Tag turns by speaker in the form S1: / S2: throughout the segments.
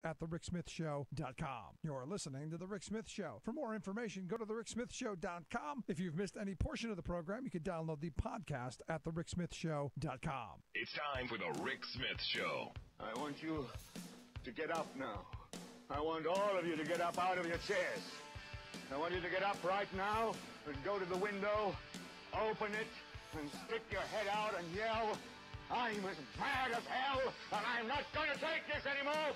S1: at thericksmithshow.com. You're listening to The Rick Smith Show. For more information, go to thericksmithshow.com. If you've missed any portion of the program, you can download the podcast at thericksmithshow.com.
S2: It's time for The Rick Smith Show.
S3: I want you to get up now. I want all of you to get up out of your chairs. I want you to get up right now and go to the window, open it, and stick your head out and yell, "I'm as mad as hell, and I'm not going to take this anymore!"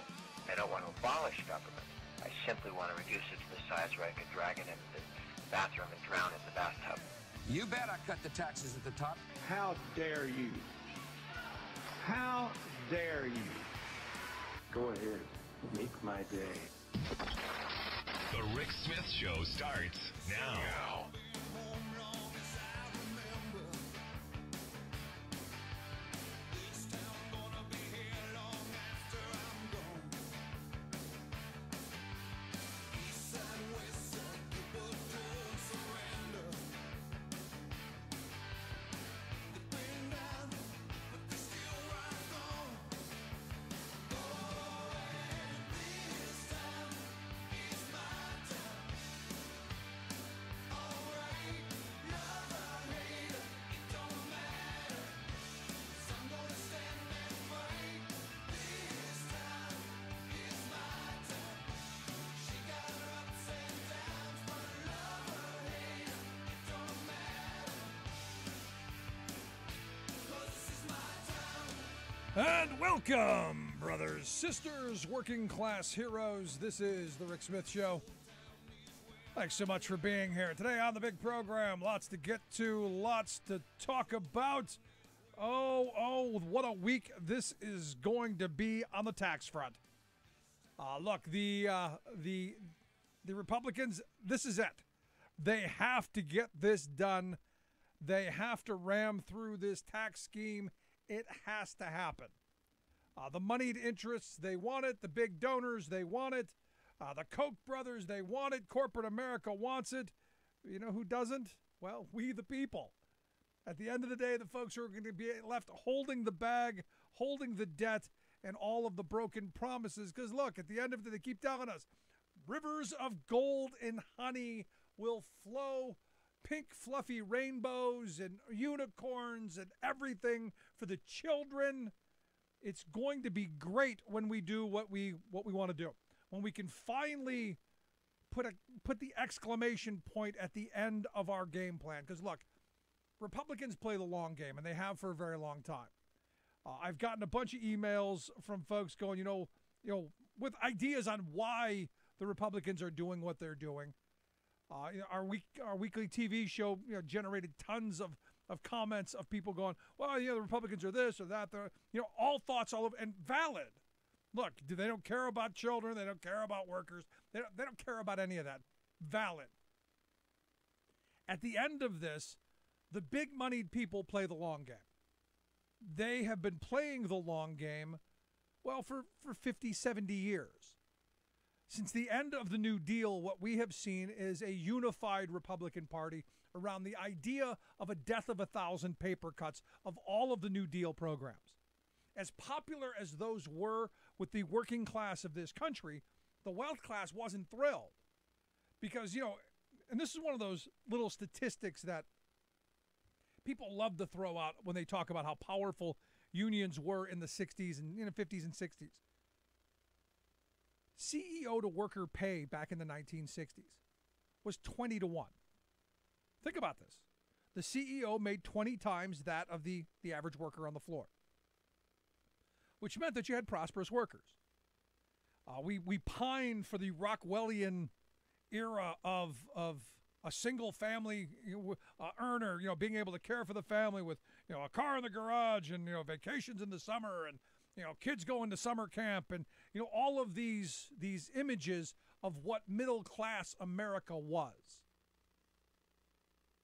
S4: I don't want to abolish government. I simply want to reduce it to the size where I could drag it into the bathroom and drown in the bathtub.
S5: You bet I cut the taxes at the top.
S3: How dare you? How dare you? Go ahead. Make my day.
S2: The Rick Smith Show starts now.
S1: And welcome, brothers, sisters, working class heroes. This is The Rick Smith Show. Thanks so much for being here. Today on the big program, lots to get to, lots to talk about. Oh, what a week this is going to be on the tax front. Look, the Republicans, this is it. They have to get this done. They have to ram through this tax scheme. It has to happen. The moneyed interests, they want it. The big donors, they want it. The Koch brothers, they want it. Corporate America wants it. You know who doesn't? Well, we the people. At the end of the day, the folks who are going to be left holding the bag, holding the debt, and all of the broken promises. Because look, at the end of it, they keep telling us, rivers of gold and honey will flow. Pink fluffy rainbows and unicorns and everything for the children. It's going to be great when we do what we want to do. When we can finally put the exclamation point at the end of our game plan. Because look, Republicans play the long game, and they have for a very long time. I've gotten a bunch of emails from folks going, you know, with ideas on why the Republicans are doing what they're doing. Our weekly TV show generated tons of comments of people going, well, the Republicans are this or that. All thoughts all over, and valid. Look, they don't care about children. They don't care about workers. They don't care about any of that. Valid. At the end of this, the big moneyed people play the long game. They have been playing the long game, well, for 50, 70 years. Since the end of the New Deal, what we have seen is a unified Republican Party around the idea of a death of 1,000 paper cuts of all of the New Deal programs. As popular as those were with the working class of this country, the wealth class wasn't thrilled. Because, and this is one of those little statistics that people love to throw out when they talk about how powerful unions were in the 60s and 50s and 60s. CEO to worker pay back in the 1960s was 20 to 1. Think about this. The CEO made 20 times that of the average worker on the floor, which meant that you had prosperous workers. We pine for the Rockwellian era of a single family earner, being able to care for the family with, a car in the garage and, vacations in the summer and, kids going to summer camp and, all of these images of what middle class America was.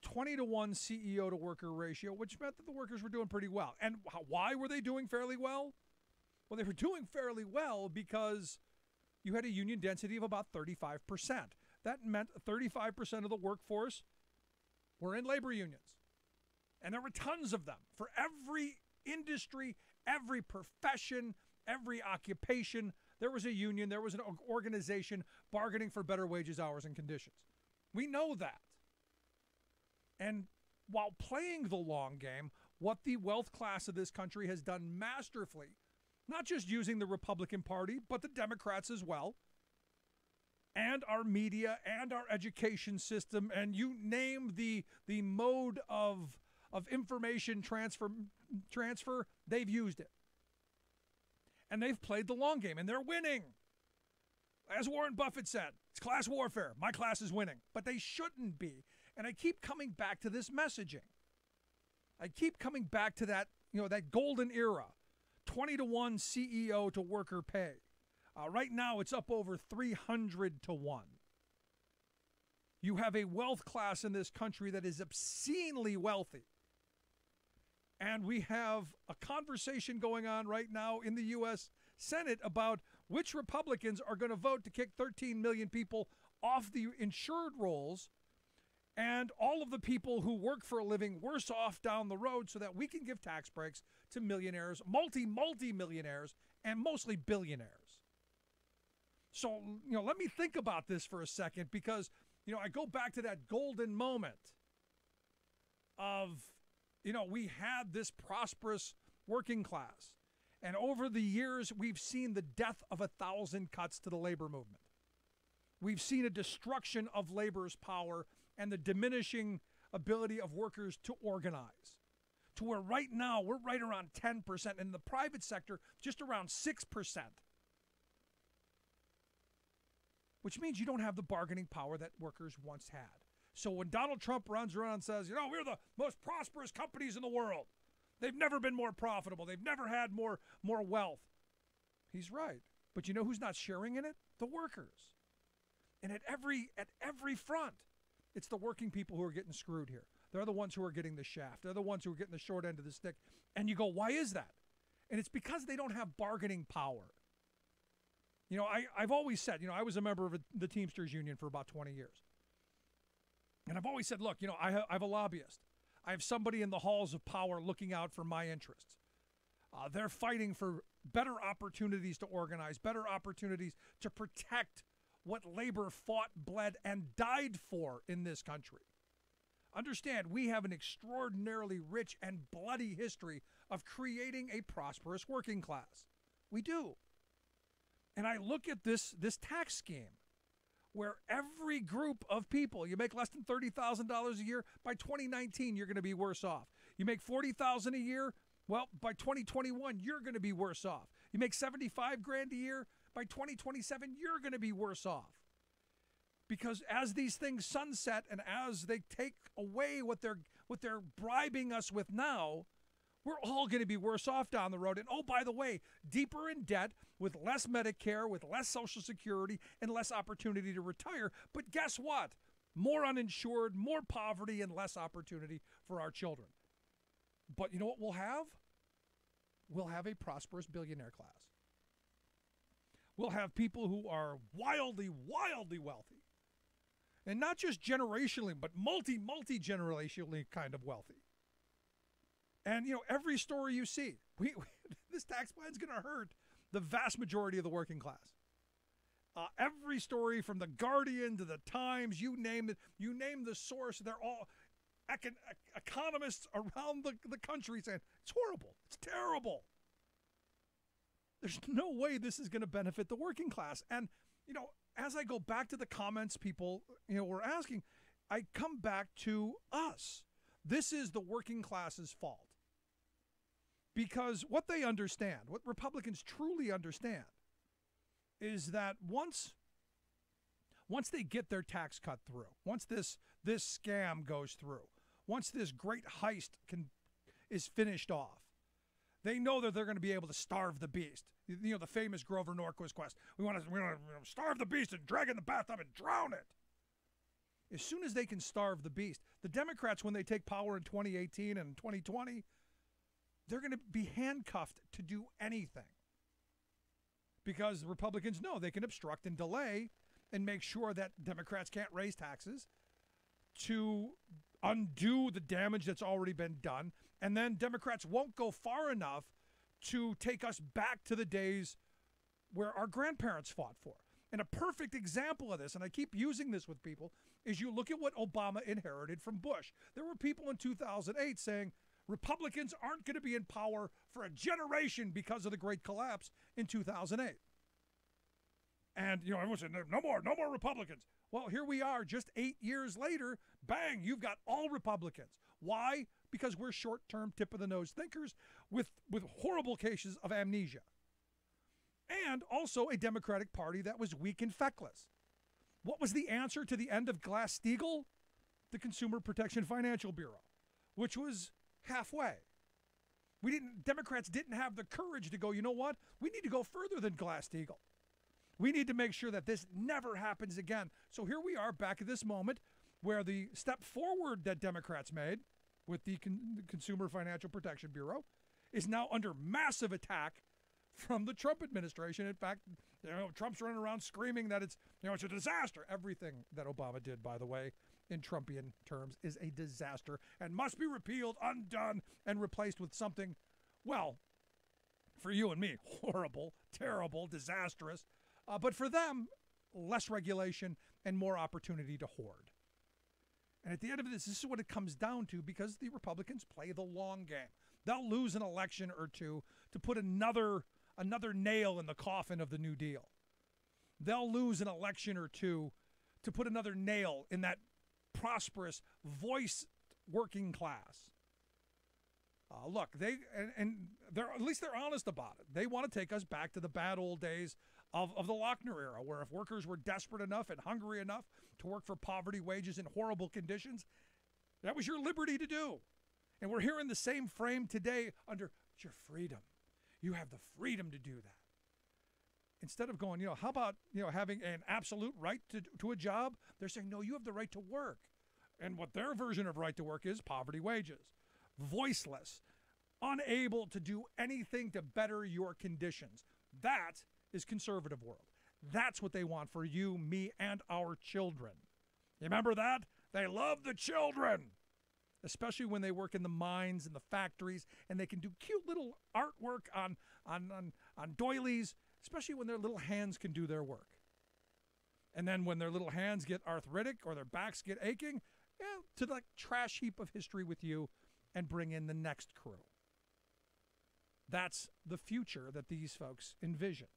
S1: 20 to 1 CEO to worker ratio, which meant that the workers were doing pretty well. And why were they doing fairly well? Well, they were doing fairly well because you had a union density of about 35%. That meant 35% of the workforce were in labor unions. And there were tons of them for every industry, every profession, every occupation. there was a union, there was an organization bargaining for better wages, hours, and conditions. We know that. And while playing the long game, what the wealth class of this country has done masterfully, not just using the Republican Party, but the Democrats as well, and our media and our education system, and you name the mode of information transfer, they've used it. And they've played the long game, and they're winning. As Warren Buffett said, it's class warfare. My class is winning. But they shouldn't be. And I keep coming back to this messaging. I keep coming back to that, that golden era, 20-1 CEO to worker pay. Right now, it's up over 300-1. You have a wealth class in this country that is obscenely wealthy. And we have a conversation going on right now in the U.S. Senate about which Republicans are going to vote to kick 13 million people off the insured rolls and all of the people who work for a living worse off down the road so that we can give tax breaks to millionaires, multi-millionaires, and mostly billionaires. So, let me think about this for a second because, I go back to that golden moment of, we had this prosperous working class. And over the years, we've seen the death of 1,000 cuts to the labor movement. We've seen a destruction of labor's power and the diminishing ability of workers to organize. To where right now, we're right around 10%, in the private sector, just around 6%. Which means you don't have the bargaining power that workers once had. So when Donald Trump runs around and says, we're the most prosperous companies in the world. They've never been more profitable. They've never had more wealth. He's right. But you know who's not sharing in it? The workers. And at every front, it's the working people who are getting screwed here. They're the ones who are getting the shaft. They're the ones who are getting the short end of the stick. And you go, why is that? And it's because they don't have bargaining power. I've always said, I was a member of the Teamsters Union for about 20 years. And I've always said, look, I have a lobbyist. I have somebody in the halls of power looking out for my interests. They're fighting for better opportunities to organize, better opportunities to protect what labor fought, bled, and died for in this country. Understand, we have an extraordinarily rich and bloody history of creating a prosperous working class. We do. And I look at this tax scheme where every group of people, you make less than $30,000 a year, by 2019, you're going to be worse off. You make $40,000 a year, well, by 2021, you're going to be worse off. You make $75,000 a year, by 2027, you're going to be worse off. Because as these things sunset and as they take away what they're bribing us with now, we're all going to be worse off down the road. And oh, by the way, deeper in debt, with less Medicare, with less Social Security, and less opportunity to retire. But guess what? More uninsured, more poverty, and less opportunity for our children. But you know what we'll have? We'll have a prosperous billionaire class. We'll have people who are wildly, wildly wealthy. And not just generationally, but multi-generationally kind of wealthy. And, every story you see, this tax plan is going to hurt the vast majority of the working class. Every story from The Guardian to The Times, you name it, you name the source, they're all economists around the country saying, it's horrible, it's terrible. There's no way this is going to benefit the working class. And, as I go back to the comments people, were asking, I come back to us. This is the working class's fault. Because what they understand, what Republicans truly understand, is that once they get their tax cut through, once this scam goes through, once this great heist is finished off, they know that they're going to be able to starve the beast. The famous Grover Norquist quest. We want to starve the beast and drag it in the bathtub and drown it. As soon as they can starve the beast, the Democrats, when they take power in 2018 and 2020, they're going to be handcuffed to do anything. Because the Republicans know they can obstruct and delay and make sure that Democrats can't raise taxes to undo the damage that's already been done. And then Democrats won't go far enough to take us back to the days where our grandparents fought for. And a perfect example of this, and I keep using this with people, is you look at what Obama inherited from Bush. There were people in 2008 saying Republicans aren't going to be in power for a generation because of the Great Collapse in 2008. And, everyone said, no more Republicans. Well, here we are just 8 years later. Bang, you've got all Republicans. Why? Because we're short-term, tip-of-the-nose thinkers with horrible cases of amnesia. And also a Democratic Party that was weak and feckless. What was the answer to the end of Glass-Steagall? The Consumer Protection Financial Bureau, which was halfway. Democrats didn't have the courage to go, you know what? We need to go further than Glass-Steagall. We need to make sure that this never happens again. So here we are back at this moment where the step forward that Democrats made with the Consumer Financial Protection Bureau is now under massive attack from the Trump administration. In fact, Trump's running around screaming that it's a disaster. Everything that Obama did, by the way, in Trumpian terms, is a disaster and must be repealed, undone, and replaced with something, well, for you and me, horrible, terrible, disastrous. But for them, less regulation and more opportunity to hoard. And at the end of this is what it comes down to, because the Republicans play the long game. They'll lose an election or two to put another nail in the coffin of the New Deal. They'll lose an election or two to put another nail in that prosperous, voiced working class. Look, they're at least they're honest about it. They want to take us back to the bad old days of the Lochner era, where if workers were desperate enough and hungry enough to work for poverty wages in horrible conditions, that was your liberty to do. And we're hearing the same frame today under your freedom. You have the freedom to do that. Instead of going, how about, having an absolute right to a job? They're saying, no, you have the right to work. And what their version of right to work is poverty wages. Voiceless, unable to do anything to better your conditions. That is conservative world. That's what they want for you, me, and our children. You remember that? They love the children, especially when they work in the mines and the factories, and they can do cute little artwork on doilies, especially when their little hands can do their work. And then when their little hands get arthritic or their backs get aching, to the trash heap of history with you and bring in the next crew. That's the future that these folks envision.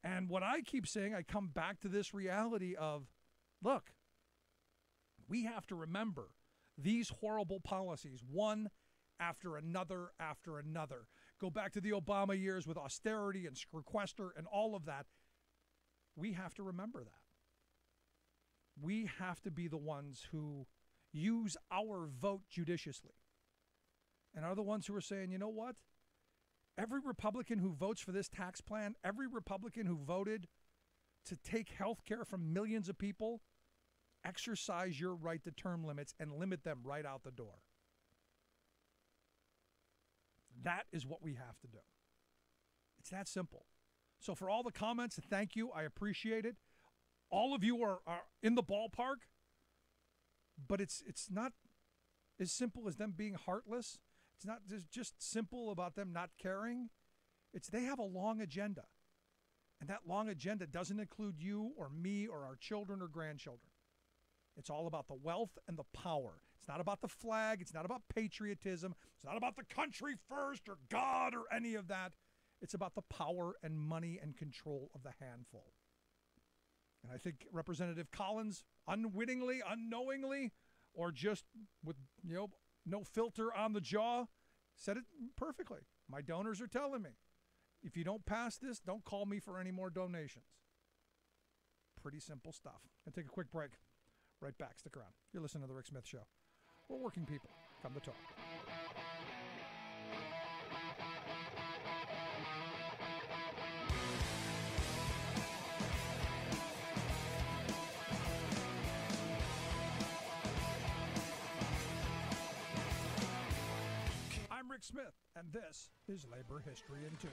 S1: And what I keep saying, I come back to this reality of, look, we have to remember these horrible policies, one after another after another. Go back to the Obama years with austerity and sequester and all of that. We have to remember that. We have to be the ones who use our vote judiciously and are the ones who are saying, you know what? Every Republican who votes for this tax plan, every Republican who voted to take health care from millions of people, exercise your right to term limits and limit them right out the door. That is what we have to do. It's that simple. So for all the comments, thank you. I appreciate it. All of you are in the ballpark, but it's not as simple as them being heartless. It's not just simple about them not caring. They have a long agenda. And that long agenda doesn't include you or me or our children or grandchildren. It's all about the wealth and the power. It's not about the flag. It's not about patriotism. It's not about the country first or God or any of that. It's about the power and money and control of the handful. And I think Representative Collins, unwittingly, unknowingly, or just with, no filter on the jaw, said it perfectly. My donors are telling me, if you don't pass this, don't call me for any more donations. Pretty simple stuff. I'll take a quick break. Right back. Stick around. You're listening to The Rick Smith Show. We're working people. Come to talk. I'm Rick Smith, and this is Labor History in 2.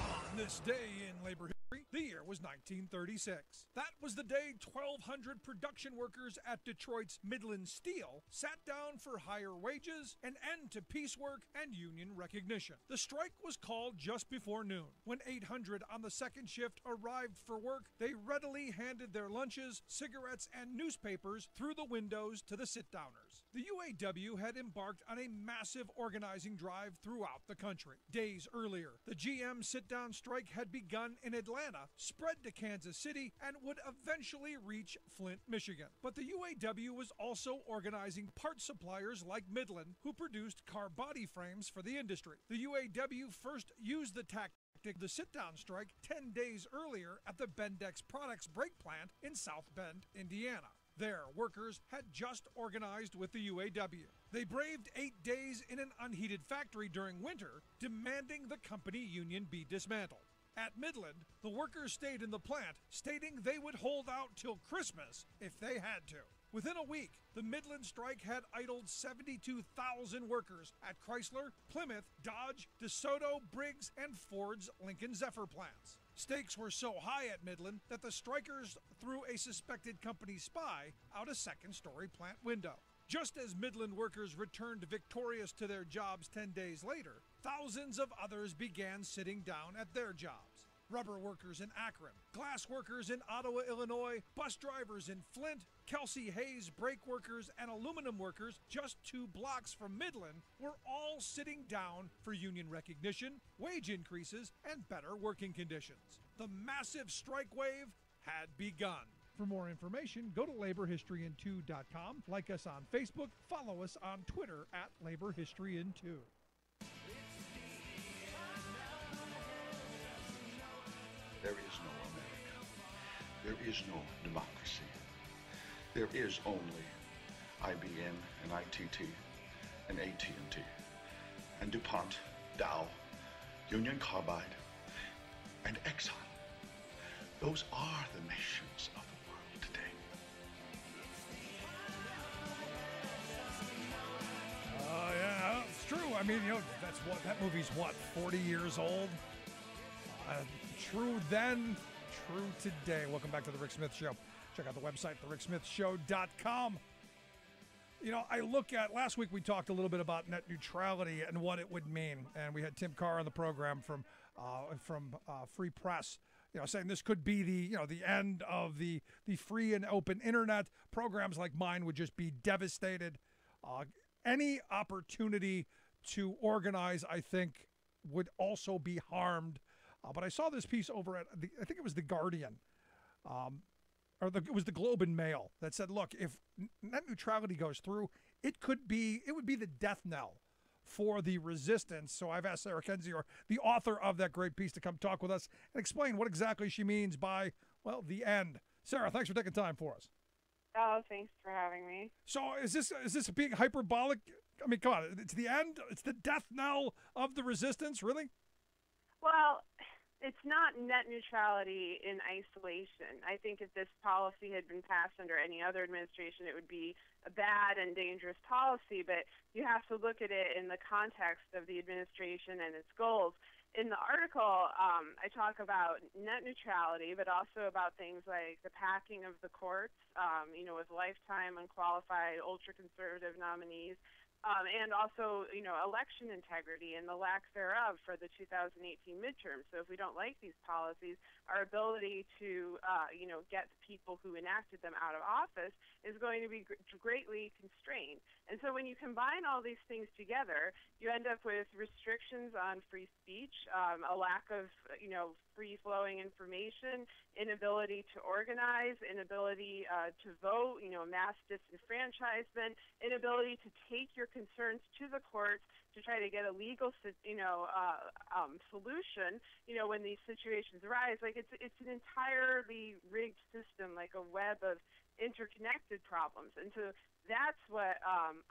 S1: On this day in labor history, the year was 1936. That was the day 1,200 production workers at Detroit's Midland Steel sat down for higher wages, an end to piecework, and union recognition. The strike was called just before noon. When 800 on the second shift arrived for work, they readily handed their lunches, cigarettes, and newspapers through the windows to the sit-downers. The UAW had embarked on a massive organizing drive throughout the country. Days earlier, the GM sit-down strike had begun in Atlanta, spread to Kansas City, and would eventually reach Flint, Michigan. But the UAW was also organizing part suppliers like Midland, who produced car body frames for the industry. The UAW first used the tactic of the sit-down strike 10 days earlier at the Bendix Products brake plant in South Bend, Indiana. There, workers had just organized with the UAW. They braved 8 days in an unheated factory during winter, demanding the company union be dismantled. At Midland, the workers stayed in the plant, stating they would hold out till Christmas if they had to. Within a week, the Midland strike had idled 72,000 workers at Chrysler, Plymouth, Dodge, DeSoto, Briggs, and Ford's Lincoln Zephyr plants. Stakes were so high at Midland that the strikers threw a suspected company spy out a second-story plant window. Just as Midland workers returned victorious to their jobs 10 days later, thousands of others began sitting down at their jobs. Rubber workers in Akron, glass workers in Ottawa, Illinois, bus drivers in Flint, Kelsey Hayes brake workers, and aluminum workers just 2 blocks from Midland were all sitting down for union recognition, wage increases, and better working conditions. The massive strike wave had begun. For more information, go to laborhistoryin2.com, like us on Facebook, follow us on Twitter at laborhistoryin2.
S6: There is no America. There is no democracy. There is only IBM and ITT and AT&T and DuPont, Dow, Union Carbide, and Exxon. Those are the nations of the world today.
S1: Yeah, it's true. I mean, that's what that movie's 40 years old. True then, true today. Welcome back to the Rick Smith Show. Check out the website, thericksmithshow.com. I look at, last week we talked a little bit about net neutrality and what it would mean. And we had Tim Carr on the program from Free Press, saying this could be the end of the free and open internet. Programs like mine would just be devastated. Any opportunity to organize, I think, would also be harmed. But I saw this piece over at, I think it was The Guardian, it was the Globe and Mail, that said, look, if net neutrality goes through, it would be the death knell for the resistance. So I've asked Sarah Kendzior, the author of that great piece, to come talk with us and explain what exactly she means by, the end. Sarah, thanks for taking time for us.
S7: Oh, thanks for having me.
S1: So is this being hyperbolic? I mean, come on, it's the end, it's the death knell of the resistance, really?
S7: Well, it's not net neutrality in isolation. I think if this policy had been passed under any other administration, it would be a bad and dangerous policy, but you have to look at it in the context of the administration and its goals. In the article, I talk about net neutrality, but also about things like the packing of the courts, with lifetime unqualified ultra-conservative nominees, and also, election integrity and the lack thereof for the 2018 midterms. So if we don't like these policies, our ability to, get the people who enacted them out of office is going to be greatly constrained. And so when you combine all these things together, you end up with restrictions on free speech, a lack of, free-flowing information, inability to organize, inability to vote, mass disenfranchisement, inability to take your concerns to the courts to try to get a legal, solution, when these situations arise. Like it's an entirely rigged system, like a web of interconnected problems. And so that's what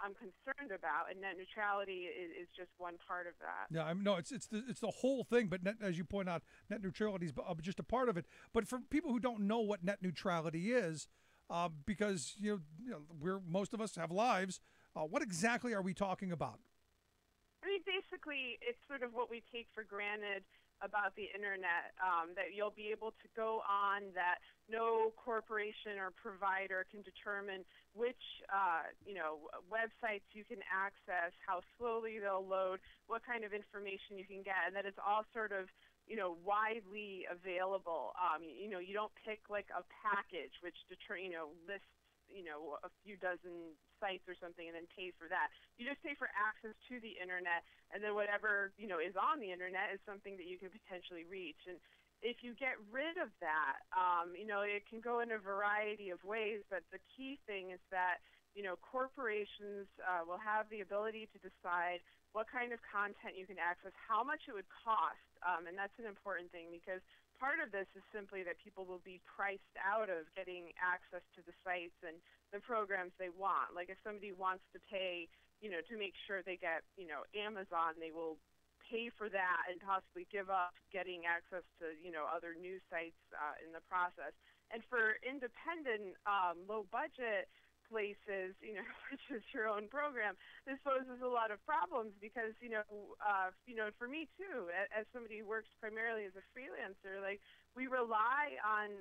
S7: I'm concerned about, and net neutrality is just one part of that.
S1: Yeah, it's the whole thing. But as you point out, net neutrality is just a part of it. But for people who don't know what net neutrality is, because most of us have lives, what exactly are we talking about?
S7: I mean, basically, it's sort of what we take for granted about the internet, that you'll be able to go on, that no corporation or provider can determine which websites you can access, how slowly they'll load, what kind of information you can get, and that it's all sort of widely available. You don't pick like a package which lists a few dozen sites or something and then pay for that. You just pay for access to the internet, and then whatever is on the internet is something that you can potentially reach. And if you get rid of that, it can go in a variety of ways, but the key thing is that corporations will have the ability to decide what kind of content you can access, how much it would cost, and that's an important thing, because part of this is simply that people will be priced out of getting access to the sites and the programs they want. Like if somebody wants to pay, to make sure they get, Amazon, they will pay for that and possibly give up getting access to, other news sites in the process. And for independent, low budget places, which is your own program, this poses a lot of problems because, for me too, as somebody who works primarily as a freelancer, like we rely on,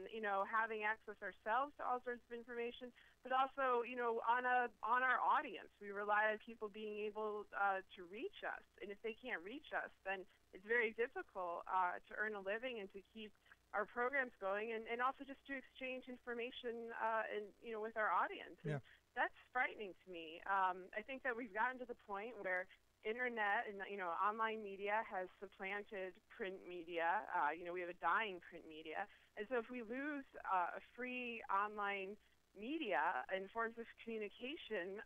S7: having access ourselves to all sorts of information, but also, on our audience. We rely on people being able to reach us. And if they can't reach us, then it's very difficult to earn a living and to keep our programs going, and also just to exchange information with our audience.
S1: Yeah.
S7: And that's frightening to me. I think that we've gotten to the point where internet and online media has supplanted print media. We have a dying print media, and so if we lose a free online media and forms of communication,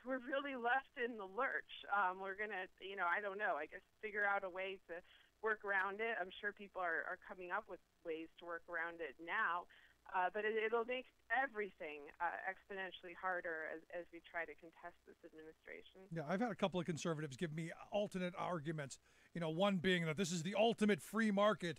S7: we're really left in the lurch. We're gonna, I don't know, I guess figure out a way to work around it. I'm sure people are coming up with ways to work around it now, but it'll make everything exponentially harder as we try to contest this administration.
S1: Yeah, I've had a couple of conservatives give me alternate arguments. One being that this is the ultimate free market.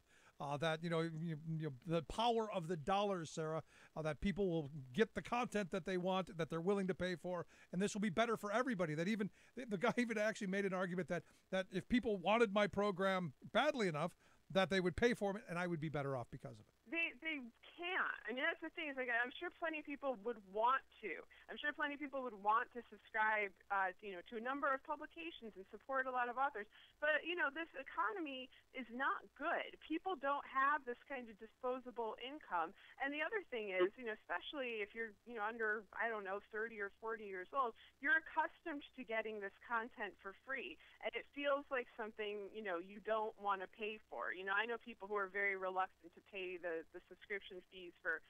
S1: That the power of the dollar, Sarah, that people will get the content that they want, that they're willing to pay for, and this will be better for everybody. That even the guy even actually made an argument that if people wanted my program badly enough, that they would pay for it, and I would be better off because of it.
S7: They can't. I mean, that's the thing. Is like I'm sure plenty of people would want to. I'm sure plenty of people would want to subscribe, to a number of publications and support a lot of authors. But this economy is not good. People don't have this kind of disposable income. And the other thing is, especially if you're, under 30 or 40 years old, you're accustomed to getting this content for free, and it feels like something you don't want to pay for. I know people who are very reluctant to pay the subscription fees for,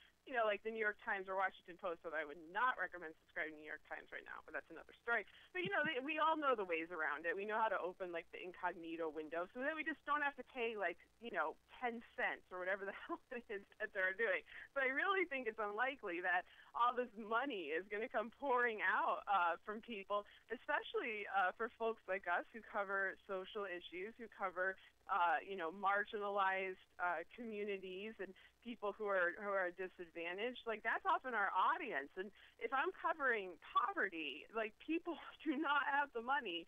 S7: like the New York Times or Washington Post, although I would not recommend subscribing to New York Times right now, but that's another story. But, we all know the ways around it. We know how to open, like, the incognito window so that we just don't have to pay, 10 cents or whatever the hell it is that they're doing. But I really think it's unlikely that all this money is going to come pouring out from people, especially for folks like us who cover social issues, who cover marginalized communities and people who are disadvantaged. Like, that's often our audience. And if I'm covering poverty, like, people do not have the money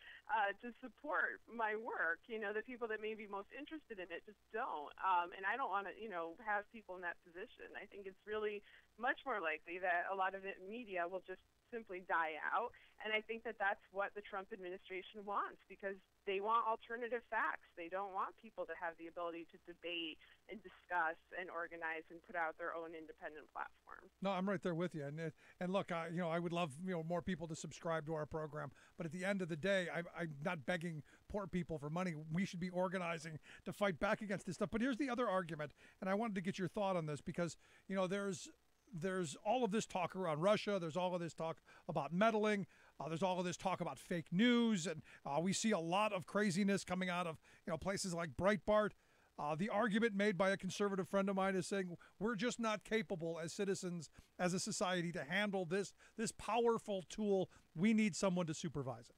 S7: to support my work. The people that may be most interested in it just don't. And I don't want to, have people in that position. I think it's really much more likely that a lot of the media will just simply die out. And I think that that's what the Trump administration wants, because they want alternative facts. They don't want people to have the ability to debate and discuss and organize and put out their own independent platform.
S1: No, I'm right there with you. And look, I would love more people to subscribe to our program. But at the end of the day, I'm not begging poor people for money. We should be organizing to fight back against this stuff. But here's the other argument, and I wanted to get your thought on this because there's all of this talk around Russia. There's all of this talk about meddling. There's all of this talk about fake news, and we see a lot of craziness coming out of places like Breitbart. The argument made by a conservative friend of mine is saying we're just not capable as citizens, as a society, to handle this powerful tool. We need someone to supervise it.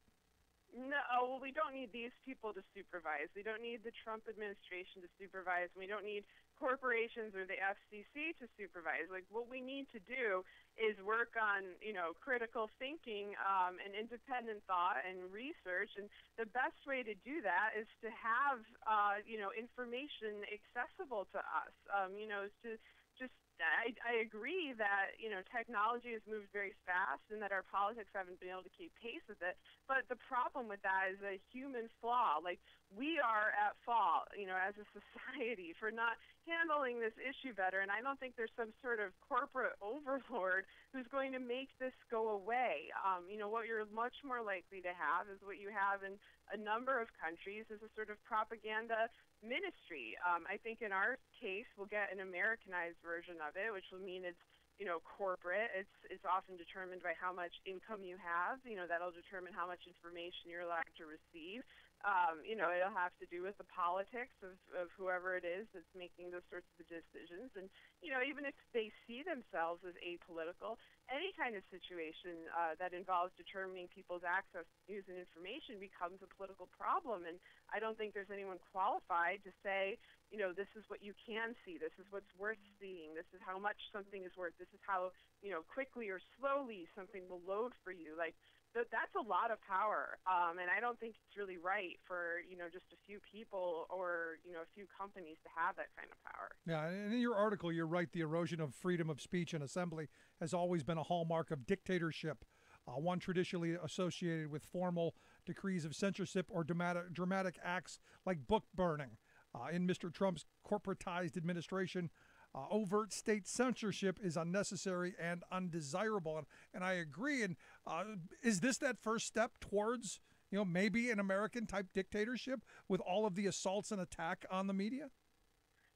S7: No, well, we don't need these people to supervise. We don't need the Trump administration to supervise. We don't need corporations or the FCC to supervise. Like, what we need to do is work on, critical thinking and independent thought and research. And the best way to do that is to have, information accessible to us. Is to just I agree that technology has moved very fast and that our politics haven't been able to keep pace with it. But the problem with that is a human flaw. Like, we are at fault, as a society for not handling this issue better. And I don't think there's some sort of corporate overlord who's going to make this go away. What you're much more likely to have is what you have in a number of countries is a sort of propaganda ministry. I think in our case, we'll get an Americanized version of it, which will mean it's corporate. It's often determined by how much income you have. That'll determine how much information you're allowed to receive. It'll have to do with the politics of whoever it is that's making those sorts of decisions. And even if they see themselves as apolitical, any kind of situation that involves determining people's access to news and information becomes a political problem. And I don't think there's anyone qualified to say, this is what you can see. This is what's worth seeing. This is how much something is worth. This is how, quickly or slowly something will load for you. Like, that's a lot of power. And I don't think it's really right for, just a few people or, a few companies to have that kind of power.
S1: Yeah, and in your article, you're right. The erosion of freedom of speech and assembly has always been a hallmark of dictatorship, one traditionally associated with formal decrees of censorship or dramatic acts like book burning. In Mr. Trump's corporatized administration, overt state censorship is unnecessary and undesirable. And I agree. And is this that first step towards, maybe an American-type dictatorship with all of the assaults and attack on the media?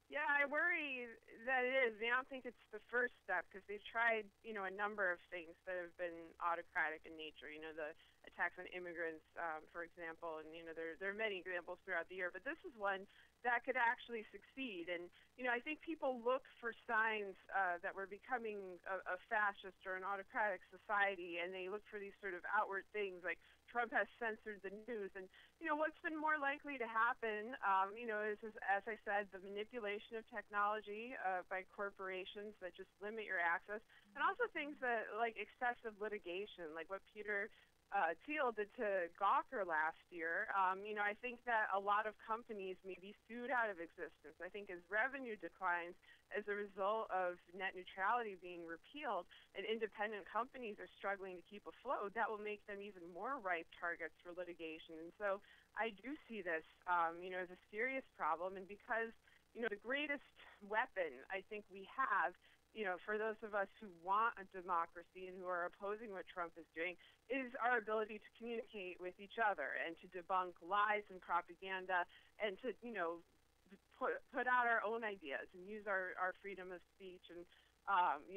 S7: Yeah, I worry that it is. I don't think it's the first step because they've tried, a number of things that have been autocratic in nature. The attacks on immigrants, for example, and there are many examples throughout the year. But this is one that could actually succeed. And I think people look for signs that we're becoming a fascist or an autocratic society, and they look for these sort of outward things like Trump has censored the news. And what's been more likely to happen, is, as I said, the manipulation of technology by corporations that just limit your access, and also things that like excessive litigation, like what Peter Thiel did to Gawker last year. I think that a lot of companies may be sued out of existence. I think as revenue declines as a result of net neutrality being repealed and independent companies are struggling to keep afloat, that will make them even more ripe targets for litigation. And so I do see this, as a serious problem. And because, the greatest weapon I think we have, for those of us who want a democracy and who are opposing what Trump is doing, is our ability to communicate with each other and to debunk lies and propaganda and to, put out our own ideas and use our freedom of speech and,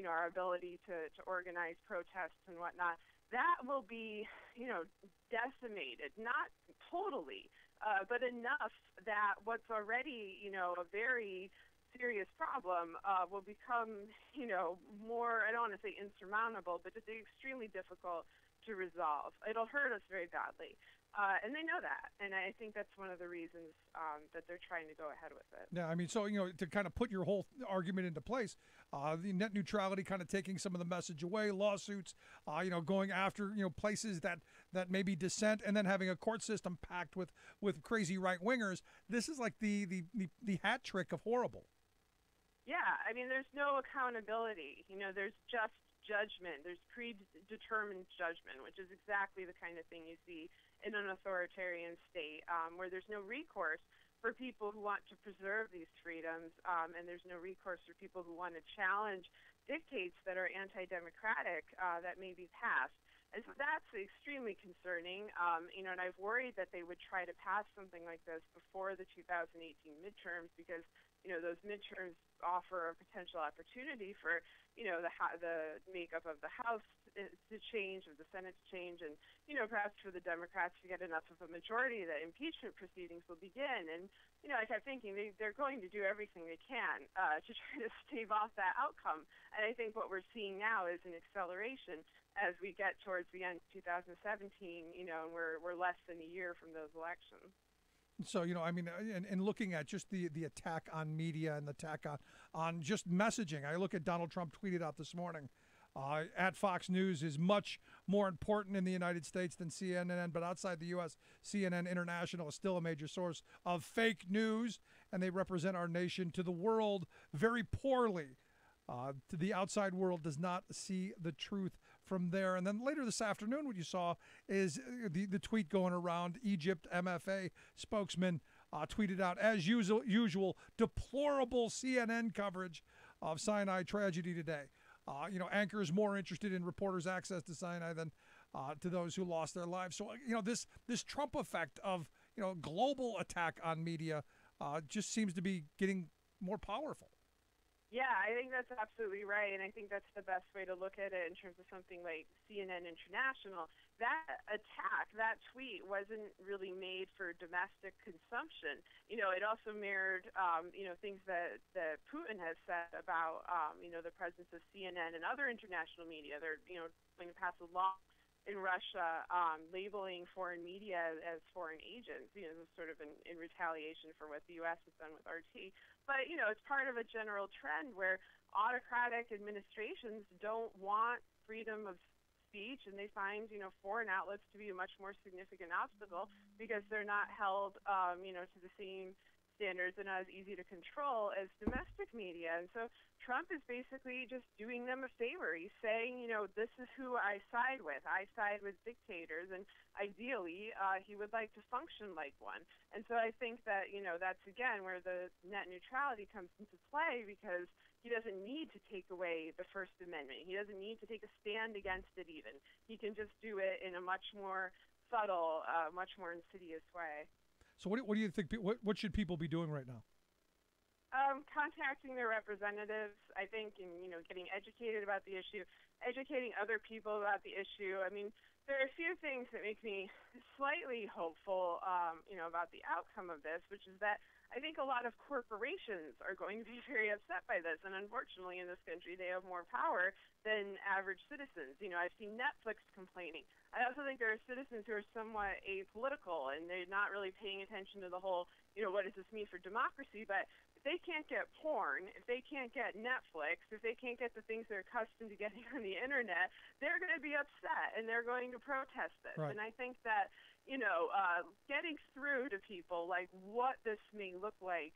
S7: our ability to organize protests and whatnot. That will be, decimated, not totally, but enough that what's already, a very serious problem will become, more, I don't want to say insurmountable, but just extremely difficult to resolve. It'll hurt us very badly. And they know that. And I think that's one of the reasons that they're trying to go ahead with it.
S1: Yeah, I mean, so, to kind of put your whole argument into place, the net neutrality kind of taking some of the message away, lawsuits, going after, places that maybe dissent, and then having a court system packed with crazy right-wingers. This is like the hat trick of horrible.
S7: Yeah, I mean, there's no accountability. There's just judgment. There's predetermined judgment, which is exactly the kind of thing you see in an authoritarian state, where there's no recourse for people who want to preserve these freedoms, and there's no recourse for people who want to challenge dictates that are anti-democratic that may be passed. And so that's extremely concerning, and I've worried that they would try to pass something like this before the 2018 midterms because, those midterms offer a potential opportunity for, the makeup of the House to change, of the Senate to change, and, perhaps for the Democrats to get enough of a majority that impeachment proceedings will begin. And, I kept thinking they're going to do everything they can to try to stave off that outcome. And I think what we're seeing now is an acceleration as we get towards the end of 2017, and we're less than a year from those elections.
S1: So, I mean, and looking at just the attack on media and the attack on just messaging, I look at Donald Trump tweeted out this morning, at Fox News is much more important in the United States than CNN, but outside the U.S., CNN International is still a major source of fake news, and they represent our nation to the world very poorly. To the outside world does not see the truth from there. And then later this afternoon, what you saw is the tweet going around. Egypt MFA spokesman tweeted out, as usual, deplorable CNN coverage of Sinai tragedy today. Anchors more interested in reporters' access to Sinai than to those who lost their lives. So, this Trump effect of, global attack on media just seems to be getting more powerful.
S7: Yeah, I think that's absolutely right, and I think that's the best way to look at it in terms of something like CNN International. That attack, that tweet, wasn't really made for domestic consumption. It also mirrored, things that Putin has said about, the presence of CNN and other international media. They're, going to pass a law in Russia labeling foreign media as foreign agents, sort of in retaliation for what the U.S. has done with RT. But, it's part of a general trend where autocratic administrations don't want freedom of speech, and they find, foreign outlets to be a much more significant obstacle because they're not held, to the same standards and not as easy to control as domestic media. And so Trump is basically just doing them a favor. He's saying, this is who I side with. I side with dictators, and ideally he would like to function like one. And so I think that, that's again where the net neutrality comes into play, because he doesn't need to take away the First Amendment. He doesn't need to take a stand against it even. He can just do it in a much more subtle, much more insidious way.
S1: So what do you think? What should people be doing right now?
S7: Contacting their representatives, I think, and getting educated about the issue, educating other people about the issue. I mean, there are a few things that make me slightly hopeful, about the outcome of this, which is that I think a lot of corporations are going to be very upset by this, and unfortunately in this country they have more power than average citizens. I've seen Netflix complaining. I also think there are citizens who are somewhat apolitical, and they're not really paying attention to the whole, what does this mean for democracy? But if they can't get porn, if they can't get Netflix, if they can't get the things they're accustomed to getting on the internet, they're going to be upset, and they're going to protest this.
S1: Right.
S7: And I think that, getting through to people like what this may look like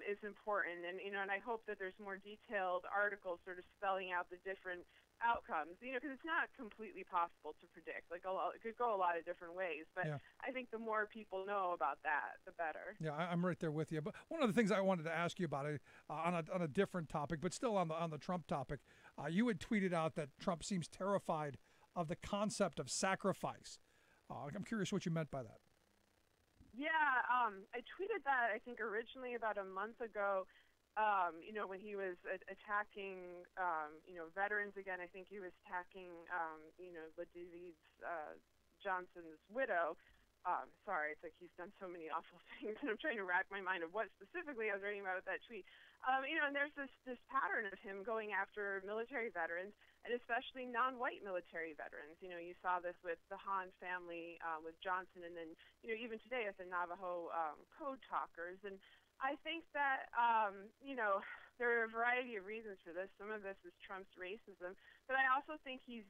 S7: is important. And, and I hope that there's more detailed articles sort of spelling out the different outcomes, because it's not completely possible to predict. It could go a lot of different ways, but yeah. I think the more people know about that, the better.
S1: Yeah, I'm right there with you. But one of the things I wanted to ask you about on a different topic, but still on the Trump topic, you had tweeted out that Trump seems terrified of the concept of sacrifice. I'm curious what you meant by that.
S7: Yeah, I tweeted that, I think, originally about a month ago, when he was attacking, veterans again. I think he was attacking, Ladidis Johnson's widow. Sorry, it's like he's done so many awful things, and I'm trying to rack my mind of what specifically I was writing about with that tweet. And there's this pattern of him going after military veterans, and especially non-white military veterans. You saw this with the Hahn family, with Johnson, and then, even today with the Navajo code talkers. And I think that, there are a variety of reasons for this. Some of this is Trump's racism, but I also think he's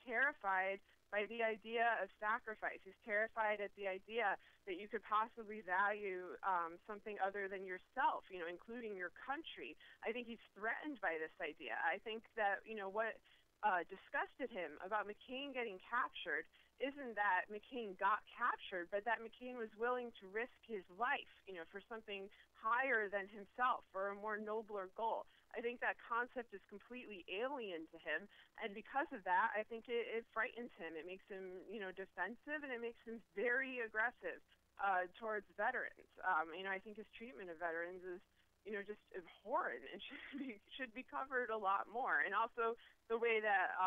S7: terrified by the idea of sacrifice. He's terrified at the idea that you could possibly value something other than yourself, including your country. I think he's threatened by this idea. I think that, what disgusted him about McCain getting captured isn't that McCain got captured, but that McCain was willing to risk his life, for something higher than himself, for a more nobler goal. I think that concept is completely alien to him, and because of that, I think it frightens him. It makes him, defensive, and it makes him very aggressive towards veterans. I think his treatment of veterans is, just abhorrent and should be covered a lot more. And also the way that,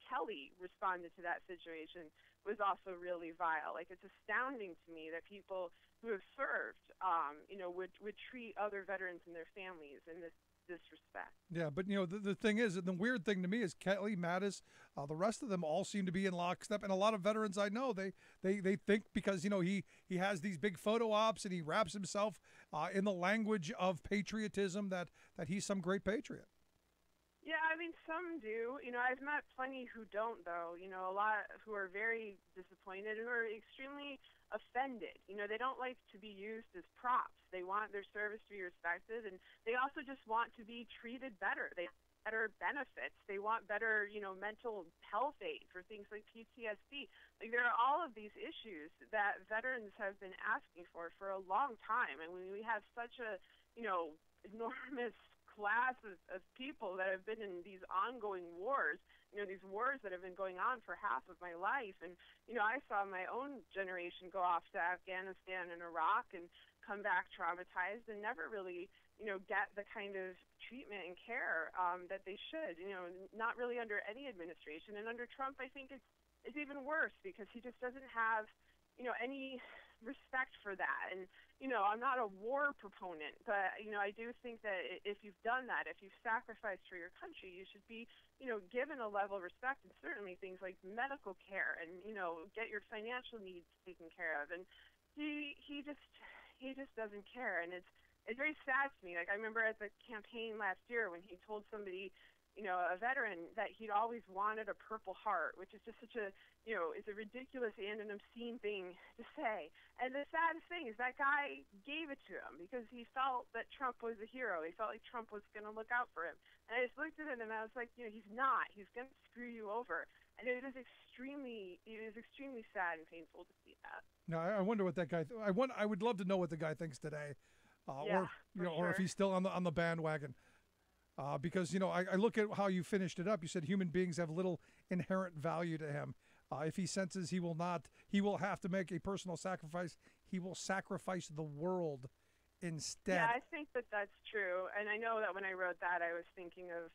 S7: Kelly responded to that situation was also really vile. It's astounding to me that people who have served, would treat other veterans and their families in this disrespect.
S1: Yeah, but the thing is, and the weird thing to me is Kelly Mattis, the rest of them all seem to be in lockstep, and a lot of veterans I know they think because he has these big photo ops and he wraps himself in the language of patriotism that he's some great patriot.
S7: Yeah, I mean, some do. I've met plenty who don't, though. A lot who are very disappointed, who are extremely offended. They don't like to be used as props. They want their service to be respected, and they also just want to be treated better. They want better benefits. They want better, mental health aid for things like PTSD. Like, there are all of these issues that veterans have been asking for a long time. And when we have such a, enormous class of people that have been in these ongoing wars, these wars that have been going on for half of my life. And, I saw my own generation go off to Afghanistan and Iraq and come back traumatized and never really, get the kind of treatment and care that they should, not really under any administration. And under Trump, I think it's even worse because he just doesn't have, any respect for that. And, I'm not a war proponent, but, I do think that if you've done that, if you've sacrificed for your country, you should be, given a level of respect, and certainly things like medical care and, get your financial needs taken care of. And he just doesn't care. And it's very sad to me. Like, I remember at the campaign last year when he told somebody, a veteran, that he'd always wanted a Purple Heart, which is just such a, it's a ridiculous and an obscene thing to say. And the saddest thing is that guy gave it to him because he felt that Trump was a hero. He felt like Trump was going to look out for him. And I just looked at him and I was like, he's not. He's going to screw you over. And it is extremely sad and painful to see that.
S1: No, I wonder what that guy. I would love to know what the guy thinks today, or if he's still on the bandwagon. Because, I look at how you finished it up. You said human beings have little inherent value to him. If he senses he will have to make a personal sacrifice, he will sacrifice the world instead.
S7: Yeah, I think that's true. And I know that when I wrote that, I was thinking of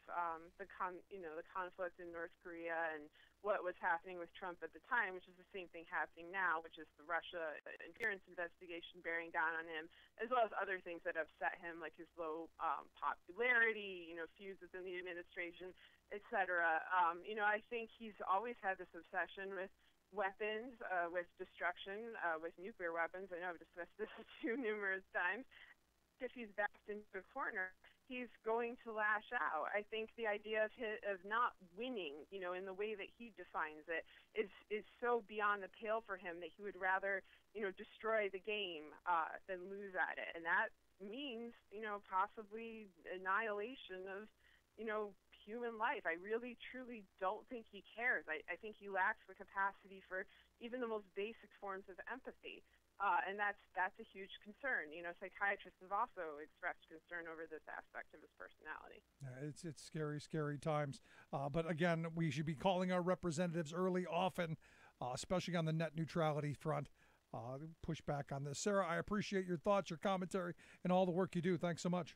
S7: the conflict in North Korea and what was happening with Trump at the time, which is the same thing happening now, which is the Russia interference investigation bearing down on him, as well as other things that upset him, like his low popularity, feuds within the administration, etc. I think he's always had this obsession with weapons, with destruction, with nuclear weapons. I know I've discussed this with you numerous times. If he's backed into a corner, he's going to lash out. I think the idea of not winning, in the way that he defines it, is so beyond the pale for him that he would rather, destroy the game than lose at it. And that means, possibly annihilation of, human life. I really, truly don't think he cares. I think he lacks the capacity for even the most basic forms of empathy. And that's a huge concern. Psychiatrists have also expressed concern over this aspect of his personality.
S1: It's scary, scary times. But again, we should be calling our representatives early, often, especially on the net neutrality front. Push back on this. Sarah, I appreciate your thoughts, your commentary, and all the work you do. Thanks so much.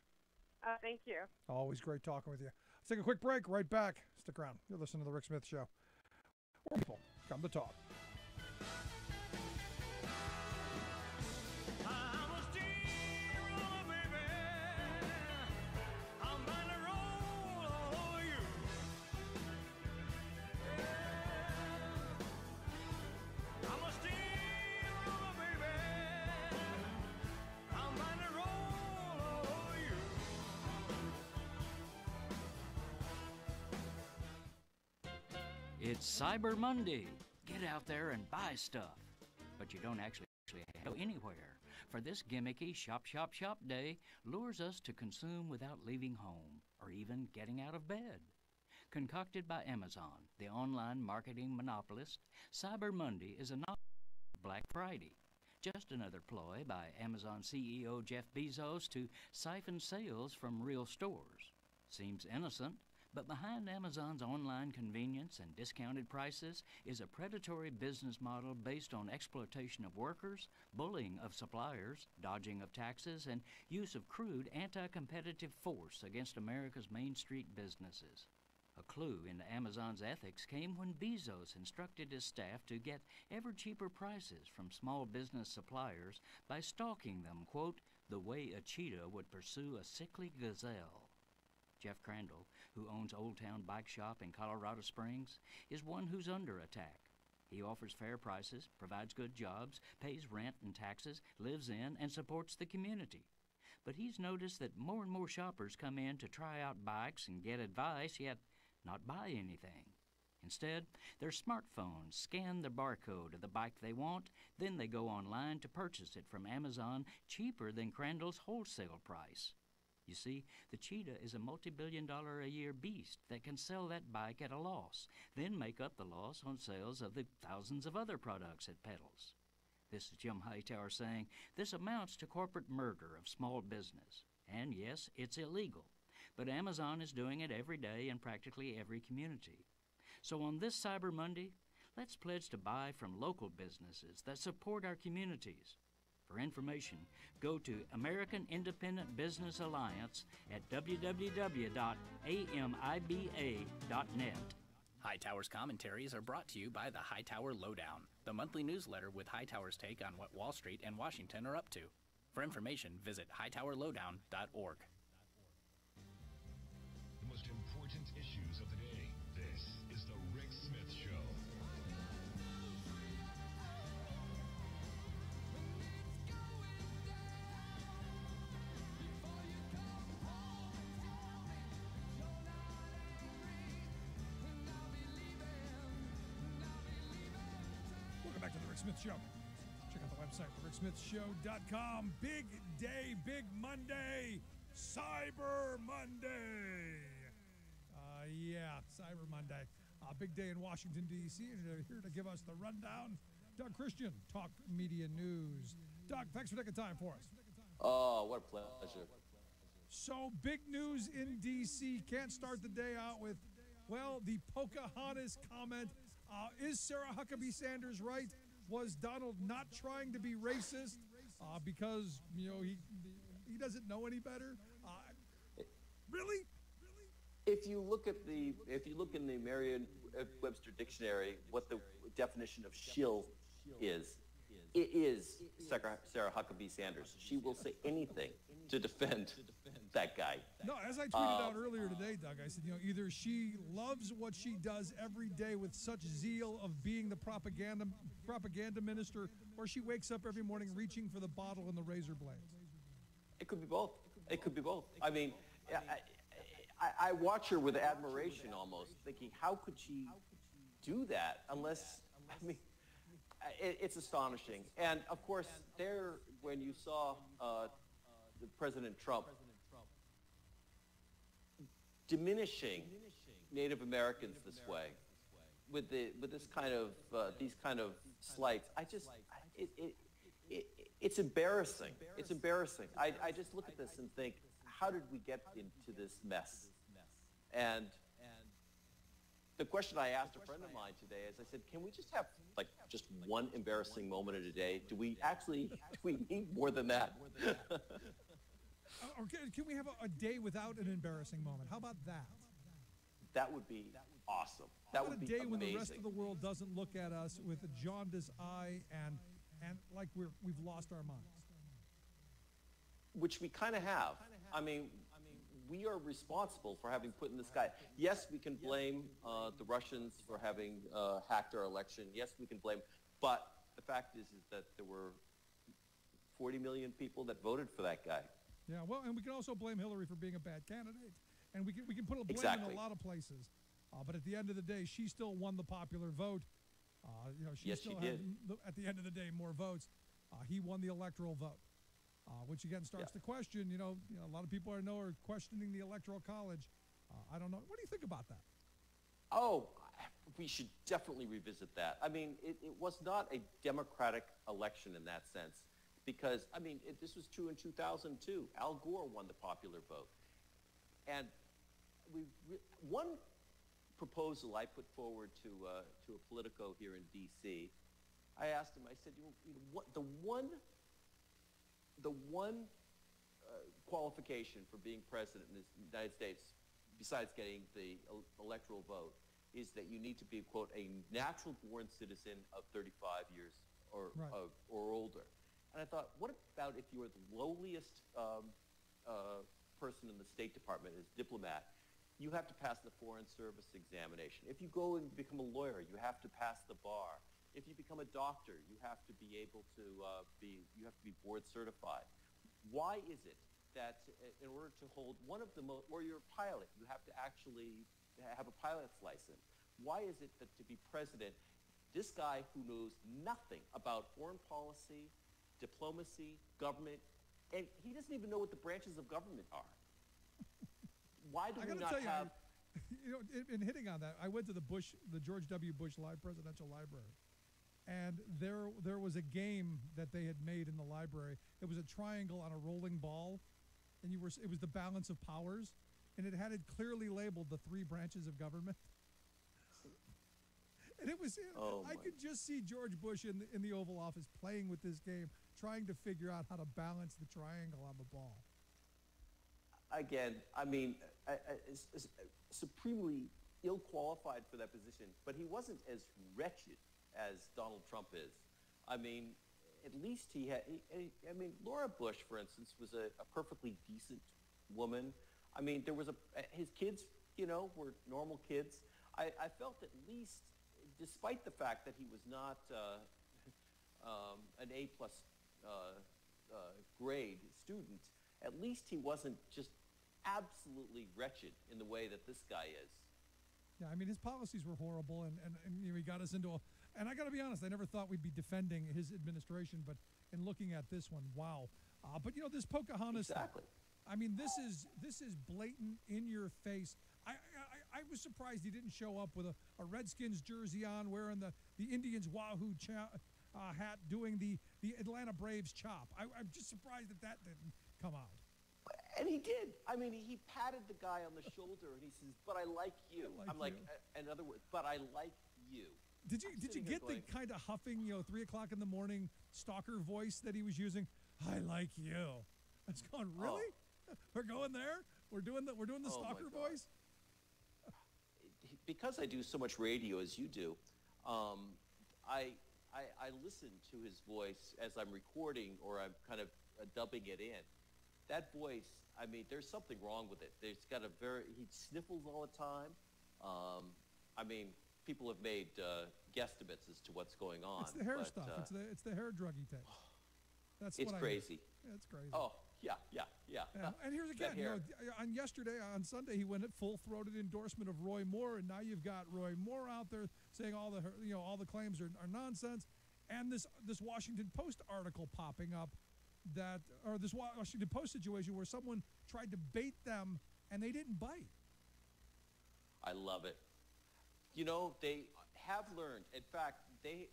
S7: Thank you.
S1: Always great talking with you. Let's take a quick break. Right back. Stick around. You're listening to The Rick Smith Show. Where people come to talk.
S8: It's Cyber Monday. Get out there and buy stuff. But you don't actually go anywhere, for this gimmicky shop day lures us to consume without leaving home or even getting out of bed. Concocted by Amazon, the online marketing monopolist, Cyber Monday is a not Black Friday. Just another ploy by Amazon CEO Jeff Bezos to siphon sales from real stores. Seems innocent, but behind Amazon's online convenience and discounted prices is a predatory business model based on exploitation of workers, bullying of suppliers, dodging of taxes, and use of crude anti-competitive force against America's Main Street businesses. A clue into Amazon's ethics came when Bezos instructed his staff to get ever cheaper prices from small business suppliers by stalking them, quote, the way a cheetah would pursue a sickly gazelle. Jeff Crandall, who owns Old Town Bike Shop in Colorado Springs, is one who's under attack. He offers fair prices, provides good jobs, pays rent and taxes, lives in and supports the community. But he's noticed that more and more shoppers come in to try out bikes and get advice, yet not buy anything. Instead, their smartphones scan the barcode of the bike they want, then they go online to purchase it from Amazon cheaper than Crandall's wholesale price. You see, the Cheetah is a multi-billion-dollar-a-year beast that can sell that bike at a loss, then make up the loss on sales of the thousands of other products it peddles. This is Jim Hightower saying this amounts to corporate murder of small business. And yes, it's illegal, but Amazon is doing it every day in practically every community. So on this Cyber Monday, let's pledge to buy from local businesses that support our communities. For information, go to American Independent Business Alliance at www.amiba.net.
S9: Hightower's commentaries are brought to you by the Hightower Lowdown, the monthly newsletter with Hightower's take on what Wall Street and Washington are up to. For information, visit hightowerlowdown.org.
S2: The most important issues of the day. This is the Rick Smith Show.
S1: Welcome back to the Rick Smith Show. Check out the website, ricksmithshow.com. Big day, big Monday, Cyber Monday. Yeah, Cyber Monday. Big day in Washington, D.C. And here to give us the rundown, Doug Christian, Talk Media News. Doug, thanks for taking time for us.
S10: Oh, what a pleasure.
S1: So, big news in D.C. Can't start the day out with, well, the Pocahontas comment. Is Sarah Huckabee Sanders right? Was Donald not trying to be racist because, you know, he doesn't know any better? Really?
S10: If you look in the Merriam-Webster dictionary, what the definition of shill is, it is Sarah Huckabee Sanders. She will say anything to defend that guy.
S1: No, as I tweeted out earlier today, Doug, I said, you know, either she loves what she does every day with such zeal of being the propaganda minister, or she wakes up every morning reaching for the bottle and the razor blades.
S10: It could be both. It could be both. I mean, I watch her with admiration almost, thinking, how could she do that? Unless, I mean, it's astonishing. And, of course, when you saw President Trump diminishing Native Americans this way, with this kind of these kind of slights, it's embarrassing. It's embarrassing. I just look at this and think, how did we get into this mess? And the question I asked a friend of mine today is, I said, can we just have like just one embarrassing moment in a day? Do we need more than that?
S1: Or can we have a day without an embarrassing moment? How about that?
S10: That would be awesome. That would be amazing.
S1: A day when the rest of the world doesn't look at us with a jaundiced eye and like we've lost our minds.
S10: Which we kind of have. I mean, we are responsible for having put in this guy. Yes, we can blame the Russians for having hacked our election. Yes, we can blame. But the fact is that there were 40 million people that voted for that guy.
S1: Yeah, well, and we can also blame Hillary for being a bad candidate. And we can put a blame in a lot of places. But at the end of the day, she still won the popular vote. She still had, at the end of the day, more votes. He won the electoral vote, which again starts to question. A lot of people I know are questioning the Electoral College. I don't know. What do you think about that?
S10: Oh, we should definitely revisit that. I mean, it was not a democratic election in that sense, because this was true in 2002. Al Gore won the popular vote, and one proposal I put forward to a Politico here in D.C. I asked him. I said, what the one qualification for being president in the United States, besides getting the electoral vote, is that you need to be, quote, a natural-born citizen of 35 years or older. And I thought, what about if you were the lowliest person in the State Department as diplomat, you have to pass the Foreign Service examination. If you go and become a lawyer, you have to pass the bar. If you become a doctor, you have to be able to you have to be board certified. Why is it that in order to hold one of the most, or you're a pilot, you have to actually have a pilot's license? Why is it that to be president, this guy who knows nothing about foreign policy, diplomacy, government, and he doesn't even know what the branches of government are? Why do we not have?
S1: In hitting on that, I went to the George W. Bush Presidential Library, and there was a game that they had made in the library. It was a triangle on a rolling ball, and it was the balance of powers, and it had it clearly labeled the 3 branches of government. And it was, I could just see George Bush in the Oval Office playing with this game, trying to figure out how to balance the triangle on the ball.
S10: Again, I mean, supremely ill-qualified for that position, but he wasn't as wretched as Donald Trump is. I mean, at least he had, Laura Bush, for instance, was a perfectly decent woman. I mean, there was his kids, were normal kids. I felt at least, despite the fact that he was not an A-plus grade student, at least he wasn't just absolutely wretched in the way that this guy is.
S1: Yeah, I mean, his policies were horrible, and he got us into and I got to be honest, I never thought we'd be defending his administration, but in looking at this one, wow. But this Pocahontas,
S10: exactly.
S1: I mean, this is blatant, in your face. I was surprised he didn't show up with a Redskins jersey on, wearing the Indians Wahoo hat, doing the Atlanta Braves chop. I'm just surprised that didn't come out.
S10: And he did. I mean, he patted the guy on the shoulder and he says, "But I like you." I'm like, in other words, "But I like you."
S1: Did you get the kind of huffing, 3 o'clock in the morning stalker voice that he was using? "I like you." I was going, really? Oh. We're going there? We're doing the stalker voice?
S10: Because I do so much radio as you do, I listen to his voice as I'm recording or I'm kind of dubbing it in. That voice, I mean, there's something wrong with it. He sniffles all the time. I mean, people have made guesstimates as to what's going on.
S1: It's the hair stuff. It's the hair drug he takes.
S10: It's crazy.
S1: It's crazy.
S10: Oh, yeah.
S1: And here's again, on Sunday, he went at full-throated endorsement of Roy Moore, and now you've got Roy Moore out there saying all the claims are nonsense, and this Washington Post article popping up this Washington Post situation where someone tried to bait them and they didn't bite.
S10: I love it. They have learned. In fact, they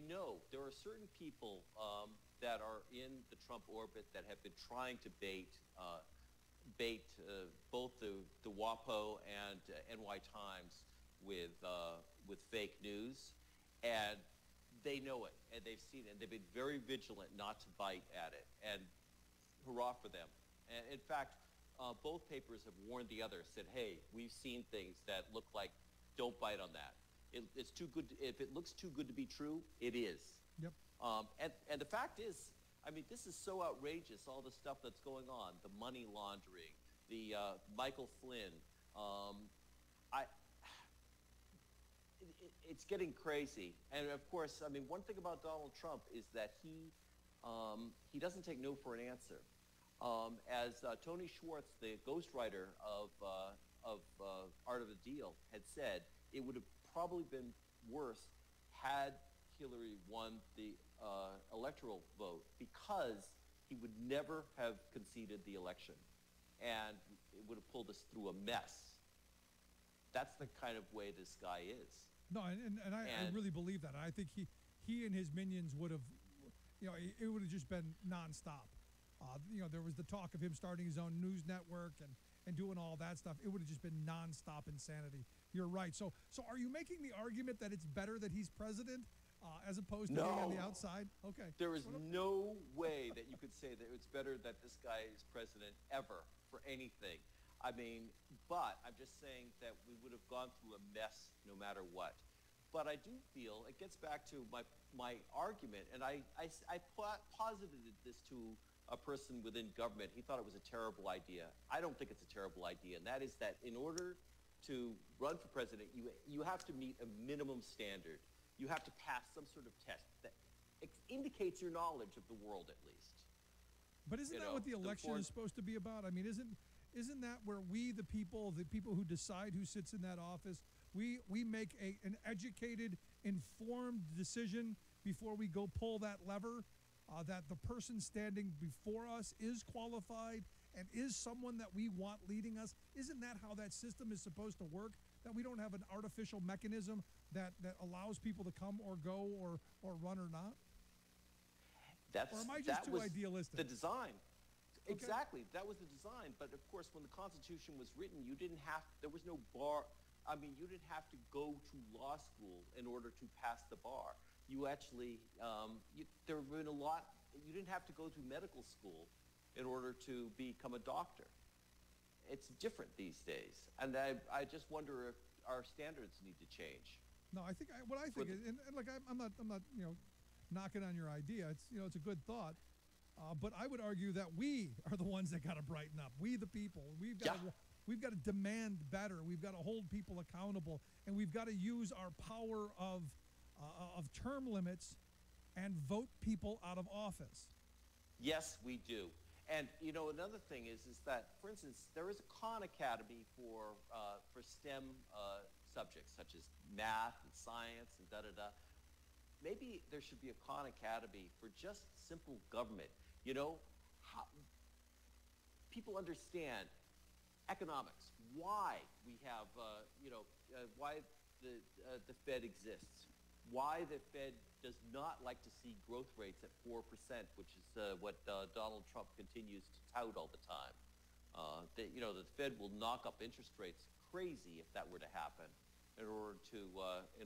S10: know there are certain people that are in the Trump orbit that have been trying to bait both the WAPO and NY Times with fake news, and they know it, and they've seen it, and they've been very vigilant not to bite at it, and hurrah for them. And in fact, both papers have warned the other, said, "Hey, we've seen things that look like, don't bite on that. It's too good. If it looks too good to be true, it is."
S1: Yep.
S10: And the fact is, I mean, this is so outrageous, all the stuff that's going on, the money laundering, the Michael Flynn. It's getting crazy. And of course, I mean, one thing about Donald Trump is that he doesn't take no for an answer. As Tony Schwartz, the ghostwriter of Art of the Deal, had said, it would have probably been worse had Hillary won the electoral vote, because he would never have conceded the election, and it would have pulled us through a mess. That's the kind of way this guy is.
S1: No, and I really believe that. I think he and his minions would have, it would have just been nonstop. There was the talk of him starting his own news network and doing all that stuff. It would have just been nonstop insanity. You're right. So are you making the argument that it's better that he's president as opposed to being on the outside? Okay.
S10: There is no way that you could say that it's better that this guy is president ever for anything. I mean, but I'm just saying that we would have gone through a mess no matter what. But I do feel it gets back to my argument, and I posited this to a person within government, he thought it was a terrible idea. I don't think it's a terrible idea, and that is that in order to run for president, you have to meet a minimum standard. You have to pass some sort of test that indicates your knowledge of the world, at least.
S1: But isn't that what the election is supposed to be about? I mean, isn't that where we, the people who decide who sits in that office, we make an educated, informed decision before we go pull that lever, that the person standing before us is qualified and is someone that we want leading us? Isn't that how that system is supposed to work? That we don't have an artificial mechanism that allows people to come or go or run or not? Or am I just too idealistic?
S10: The design.
S1: Okay.
S10: Exactly. That was the design. But of course, when the Constitution was written, there was no bar. I mean, you didn't have to go to law school in order to pass the bar. You actually, there have been a lot, you didn't have to go to medical school in order to become a doctor. It's different these days. And I just wonder if our standards need to change.
S1: No, I think what I think is, and look, I'm not knocking on your idea. It's a good thought, but I would argue that we are the ones that got to brighten up. We, the people, we've got to demand better. We've got to hold people accountable, and we've got to use our power of term limits and vote people out of office.
S10: Yes, we do. And another thing is that, for instance, there is a Khan Academy for STEM subjects such as math and science and da-da-da. Maybe there should be a Khan Academy for just simple government. How people understand economics, why we have, why the Fed exists, why the Fed does not like to see growth rates at 4%, which is what Donald Trump continues to tout all the time. The Fed will knock up interest rates crazy if that were to happen, in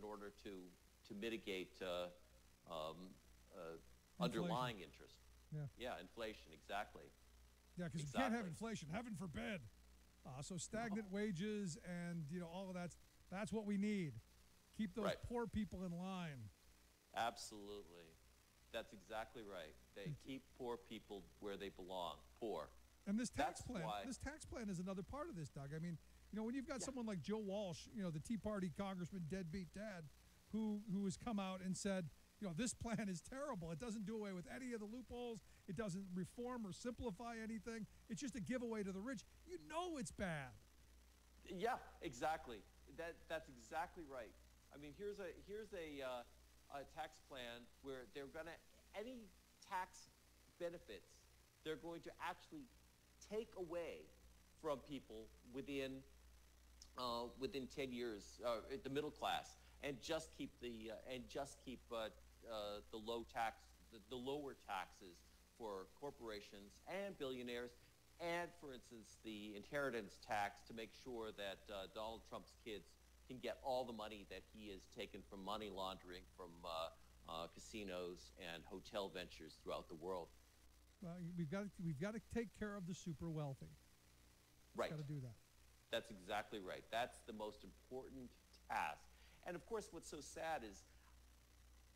S10: order to mitigate underlying interest. Yeah, inflation, exactly.
S1: Yeah, because you can't have inflation, heaven forbid. So stagnant wages and all of that's what we need. Keep those poor people in line.
S10: Absolutely. That's exactly right. They keep poor people where they belong, poor.
S1: And this tax plan is another part of this, Doug. I mean, when you've got someone like Joe Walsh, the Tea Party congressman, deadbeat dad, who has come out and said, this plan is terrible. It doesn't do away with any of the loopholes. It doesn't reform or simplify anything. It's just a giveaway to the rich. It's bad.
S10: Yeah, exactly. That's exactly right. I mean, here's a tax plan where they're going to, any tax benefits, they're going to actually take away from people within 10 years, the middle class, and just keep the lower taxes for corporations and billionaires, and, for instance, the inheritance tax to make sure that Donald Trump's kids can get all the money that he has taken from money laundering from casinos and hotel ventures throughout the world.
S1: Well, we've got to take care of the super wealthy.
S10: Right.
S1: Got to do that.
S10: That's exactly right. That's the most important task. And of course, what's so sad is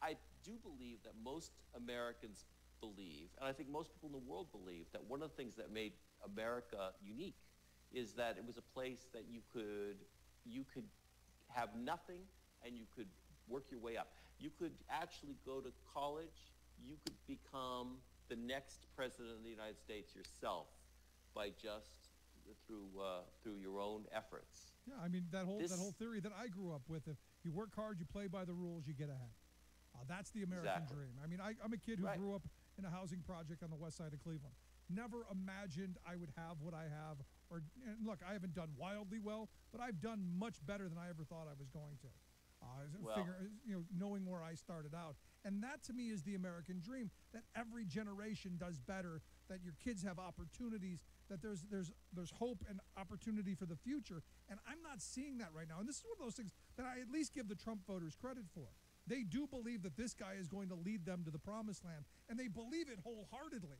S10: I do believe that most Americans believe, and I think most people in the world believe, that one of the things that made America unique is that it was a place that you could have nothing and you could work your way up. You could actually go to college. You could become the next president of the United States yourself by just through your own efforts.
S1: Yeah, I mean that whole theory that I grew up with: if you work hard, you play by the rules, you get ahead. That's the American dream. I mean, I'm a kid who grew up in a housing project on the west side of Cleveland. Never imagined I would have what I have. And look, I haven't done wildly well, but I've done much better than I ever thought I was going to. Knowing where I started out. And that to me is the American dream, that every generation does better, that your kids have opportunities, that there's hope and opportunity for the future. And I'm not seeing that right now. And this is one of those things that I at least give the Trump voters credit for. They do believe that this guy is going to lead them to the promised land, and they believe it wholeheartedly.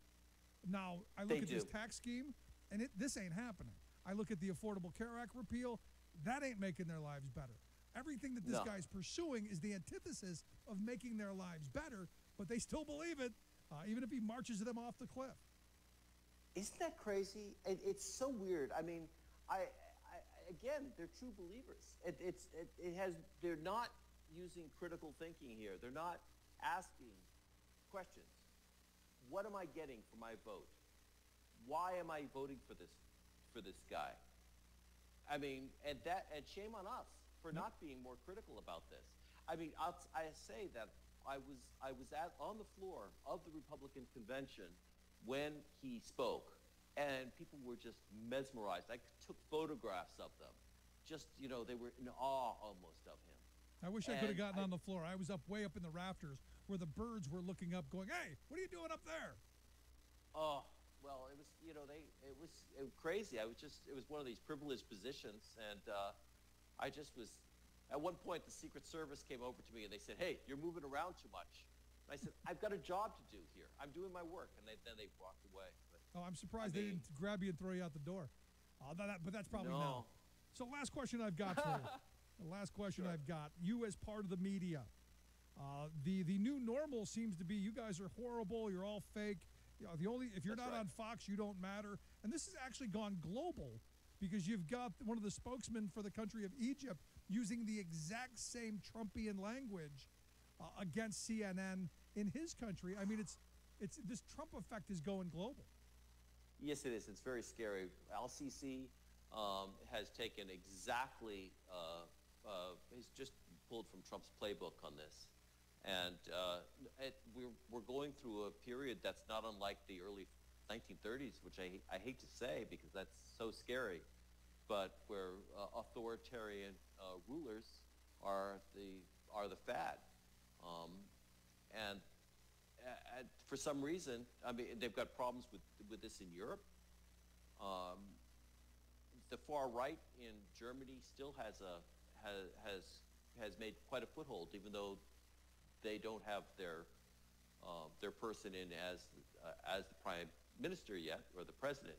S1: Now, I look at this tax scheme, and this ain't happening. I look at the Affordable Care Act repeal, that ain't making their lives better. Everything that this guy's pursuing is the antithesis of making their lives better, but they still believe it, even if he marches them off the cliff.
S10: Isn't that crazy? It's so weird. I mean, again, they're true believers. They're not using critical thinking here. They're not asking questions. What am I getting for my vote? Why am I voting for this guy? I mean, and shame on us for not being more critical about this. I mean, I say that I was on the floor of the Republican convention when he spoke, and people were just mesmerized. I took photographs of them. Just, they were in awe almost of him.
S1: I wish I could have gotten on the floor. I was way up in the rafters where the birds were looking up going, "Hey, what are you doing up there?"
S10: Oh, well, it was, it was crazy. It was one of these privileged positions, and I just was, at one point the Secret Service came over to me and they said, "Hey, you're moving around too much." And I said, "I've got a job to do here. I'm doing my work." And then they walked away. But,
S1: I'm surprised they didn't grab you and throw you out the door. But that's probably no. So last question I've got for you. The last question I've got, you as part of the media, the new normal seems to be you guys are horrible, you're all fake. If you're not on Fox, you don't matter. And this has actually gone global because you've got one of the spokesmen for the country of Egypt using the exact same Trumpian language against CNN in his country. I mean, it's this Trump effect is going global.
S10: Yes, it is. It's very scary. Al-Sisi has taken exactly, he's just pulled from Trump's playbook on this. And we're going through a period that's not unlike the early 1930s, which I hate to say because that's so scary, but where authoritarian rulers are the fad. And for some reason, I mean, they've got problems with this in Europe. The far right in Germany still has made quite a foothold, even though they don't have their person in as the prime minister yet, or the president.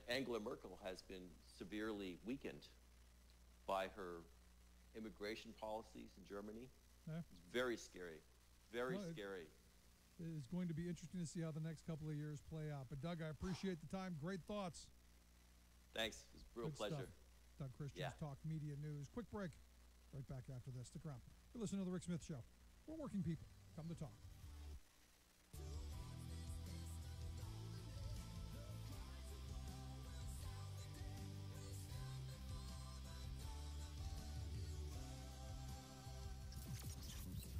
S10: Angela Merkel has been severely weakened by her immigration policies in Germany.
S1: Yeah.
S10: It's very scary, very scary.
S1: It is going to be interesting to see how the next couple of years play out. But Doug, I appreciate the time. Great thoughts.
S10: Thanks. It was a real pleasure.
S1: Stuff. Doug Christians, Talk Media News. Quick break. Right back after this. Stick around. You're listening to The Rick Smith Show. We're working people. Come to talk.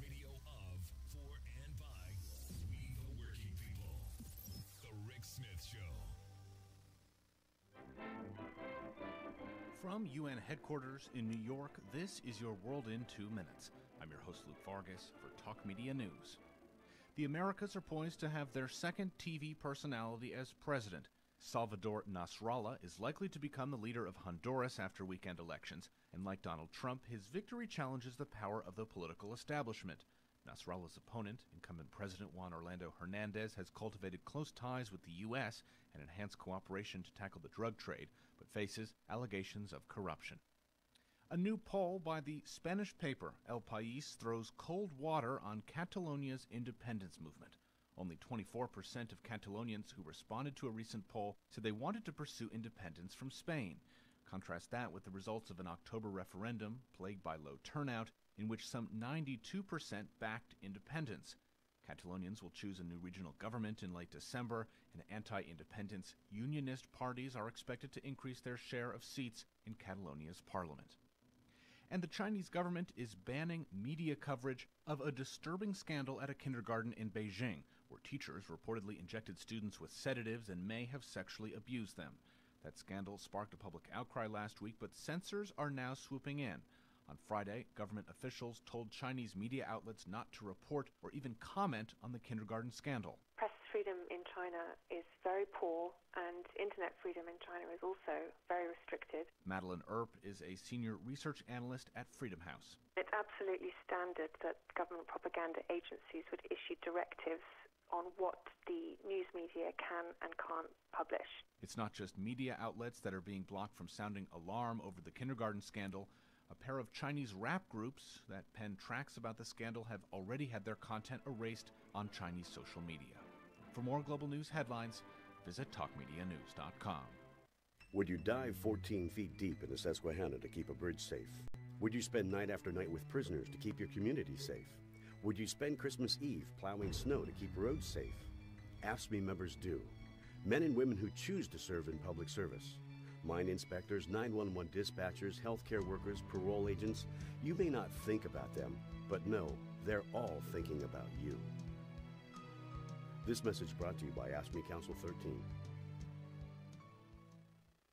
S2: Radio of, for, and by we the working people. The Rick Smith Show.
S11: From UN headquarters in New York, this is your World in 2 Minutes. I'm your host, Luke Vargas, for Talk Media News. The Americas are poised to have their second TV personality as president. Salvador Nasrallah is likely to become the leader of Honduras after weekend elections, and like Donald Trump, his victory challenges the power of the political establishment. Nasrallah's opponent, incumbent President Juan Orlando Hernandez, has cultivated close ties with the U.S. and enhanced cooperation to tackle the drug trade, but faces allegations of corruption. A new poll by the Spanish paper El País throws cold water on Catalonia's independence movement. Only 24% of Catalonians who responded to a recent poll said they wanted to pursue independence from Spain. Contrast that with the results of an October referendum, plagued by low turnout, in which some 92% backed independence. Catalonians will choose a new regional government in late December, and anti-independence unionist parties are expected to increase their share of seats in Catalonia's parliament. And the Chinese government is banning media coverage of a disturbing scandal at a kindergarten in Beijing, where teachers reportedly injected students with sedatives and may have sexually abused them. That scandal sparked a public outcry last week, but censors are now swooping in. On Friday, government officials told Chinese media outlets not to report or even comment on the kindergarten scandal.
S12: Press freedom in China is very poor, and internet freedom in China is also very restricted.
S11: Madeline Earp is a senior research analyst at Freedom House.
S12: It's absolutely standard that government propaganda agencies would issue directives on what the news media can and can't publish.
S11: It's not just media outlets that are being blocked from sounding alarm over the kindergarten scandal. A pair of Chinese rap groups that pen tracks about the scandal have already had their content erased on Chinese social media. For more global news headlines, visit talkmedianews.com.
S13: Would you dive 14 feet deep in the Susquehanna to keep a bridge safe? Would you spend night after night with prisoners to keep your community safe? Would you spend Christmas Eve plowing snow to keep roads safe? AFSCME members do. Men and women who choose to serve in public service. Mine inspectors, 911 dispatchers, healthcare workers, parole agents. You may not think about them, but know they're all thinking about you. This message brought to you by AFSCME Council 13.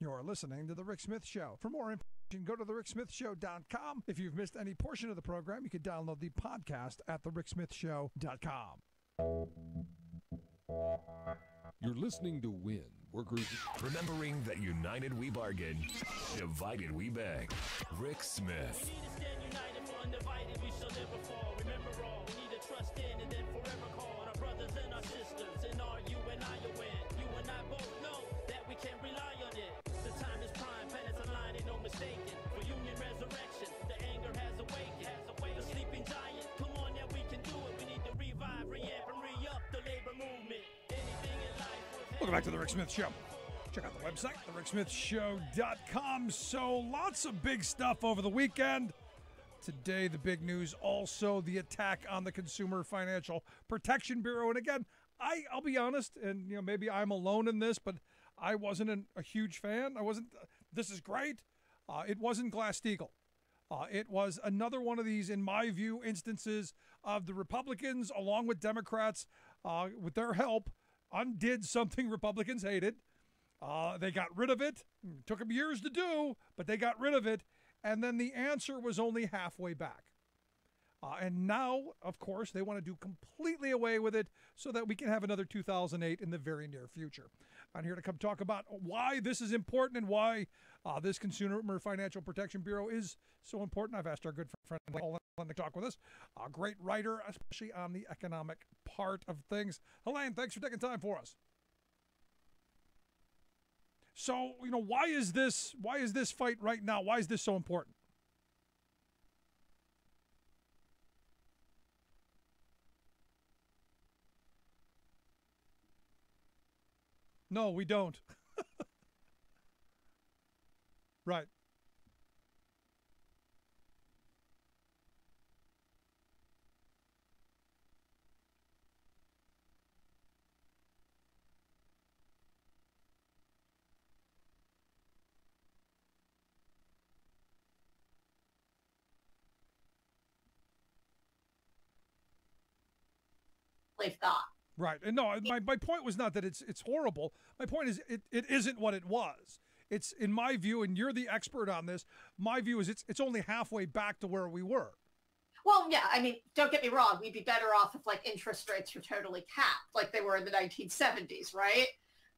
S1: You're listening to The Rick Smith Show. For more information, go to thericksmithshow.com. If you've missed any portion of the program, you can download the podcast at thericksmithshow.com.
S2: You're listening to Win. Workers remembering that united we bargain, divided we beg. Rick Smith.
S1: Welcome back to The Rick Smith Show. Check out the website, thericksmithshow.com. So lots of big stuff over the weekend. Today, the big news, also the attack on the Consumer Financial Protection Bureau. And again, I'll be honest, and maybe I'm alone in this, but I wasn't a huge fan. This is great. It wasn't Glass-Steagall. It was another one of these, in my view, instances of the Republicans, along with Democrats, with their help, undid something Republicans hated. They got rid of it. Took them years to do, but they got rid of it. And then the answer was only halfway back. And now, of course, they want to do completely away with it so that we can have another 2008 in the very near future. I'm here to come talk about why this is important and why this Consumer Financial Protection Bureau is so important. I've asked our good friend Helene to talk with us, a great writer, especially on the economic part of things. Helene, thanks for taking time for us. So, why is this fight right now? Why is this so important? No, we don't. Right.
S14: Thought.
S1: Right. And no, my point was not that it's horrible. My point is it isn't what it was. It's, in my view, and you're the expert on this, my view is it's only halfway back to where we were.
S14: Well, yeah, I mean, don't get me wrong. We'd be better off if, interest rates were totally capped like they were in the 1970s, right?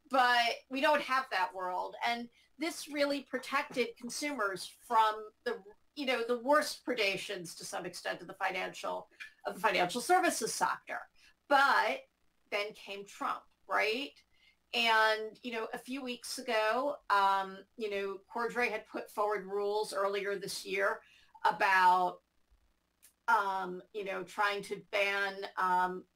S14: But we don't have that world. And this really protected consumers from the worst predations, to some extent, of the financial services sector. But then came Trump, right? And, a few weeks ago, Cordray had put forward rules earlier this year about, trying to ban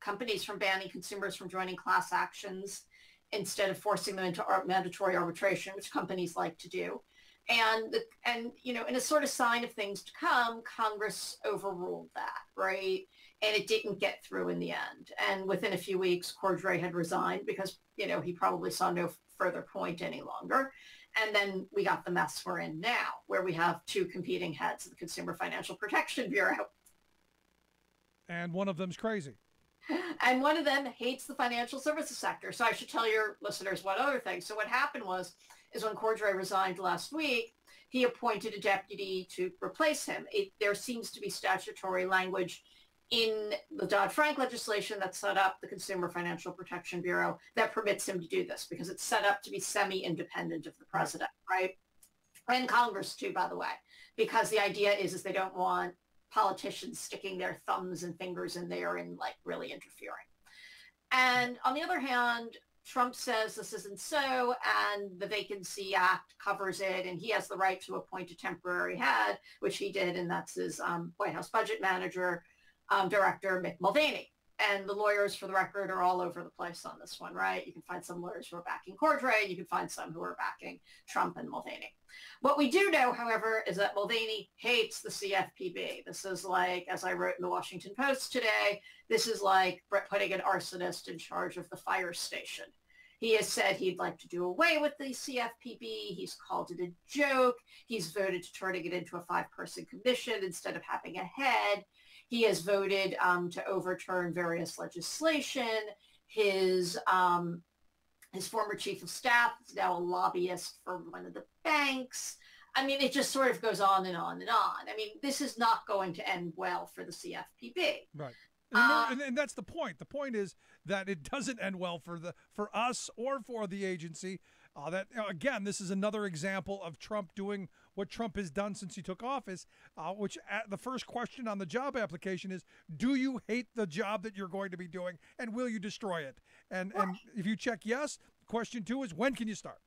S14: companies from banning consumers from joining class actions instead of forcing them into mandatory arbitration, which companies like to do. And in a sort of sign of things to come, Congress overruled that, right? And it didn't get through in the end. And within a few weeks, Cordray had resigned because, he probably saw no further point any longer. And then we got the mess we're in now, where we have two competing heads of the Consumer Financial Protection Bureau.
S1: And one of them's crazy.
S14: And one of them hates the financial services sector. So I should tell your listeners one other thing. So what happened is when Cordray resigned last week, he appointed a deputy to replace him. There seems to be statutory language in the Dodd-Frank legislation that set up the Consumer Financial Protection Bureau that permits him to do this because it's set up to be semi-independent of the president, right? And Congress too, by the way, because the idea is they don't want politicians sticking their thumbs and fingers in there and really interfering. And on the other hand, Trump says this isn't so, and the Vacancy Act covers it, and he has the right to appoint a temporary head, which he did, and that's his White House budget manager, Director Mick Mulvaney. And the lawyers, for the record, are all over the place on this one, right? You can find some lawyers who are backing Cordray. You can find some who are backing Trump and Mulvaney. What we do know, however, is that Mulvaney hates the CFPB. This is like, as I wrote in the Washington Post today, this is like putting an arsonist in charge of the fire station. He has said he'd like to do away with the CFPB. He's called it a joke. He's voted to turning it into a 5-person commission instead of having a head. He has voted to overturn various legislation. His former chief of staff is now a lobbyist for one of the banks. I mean, it just sort of goes on and on and on. I mean, this is not going to end well for the CFPB.
S1: Right. And that's the point. The point is that it doesn't end well for us or for the agency. Again, this is another example of Trump doing what Trump has done since he took office, which the first question on the job application is, do you hate the job that you're going to be doing, and will you destroy it? And if you check yes, question 2 is, when can you start?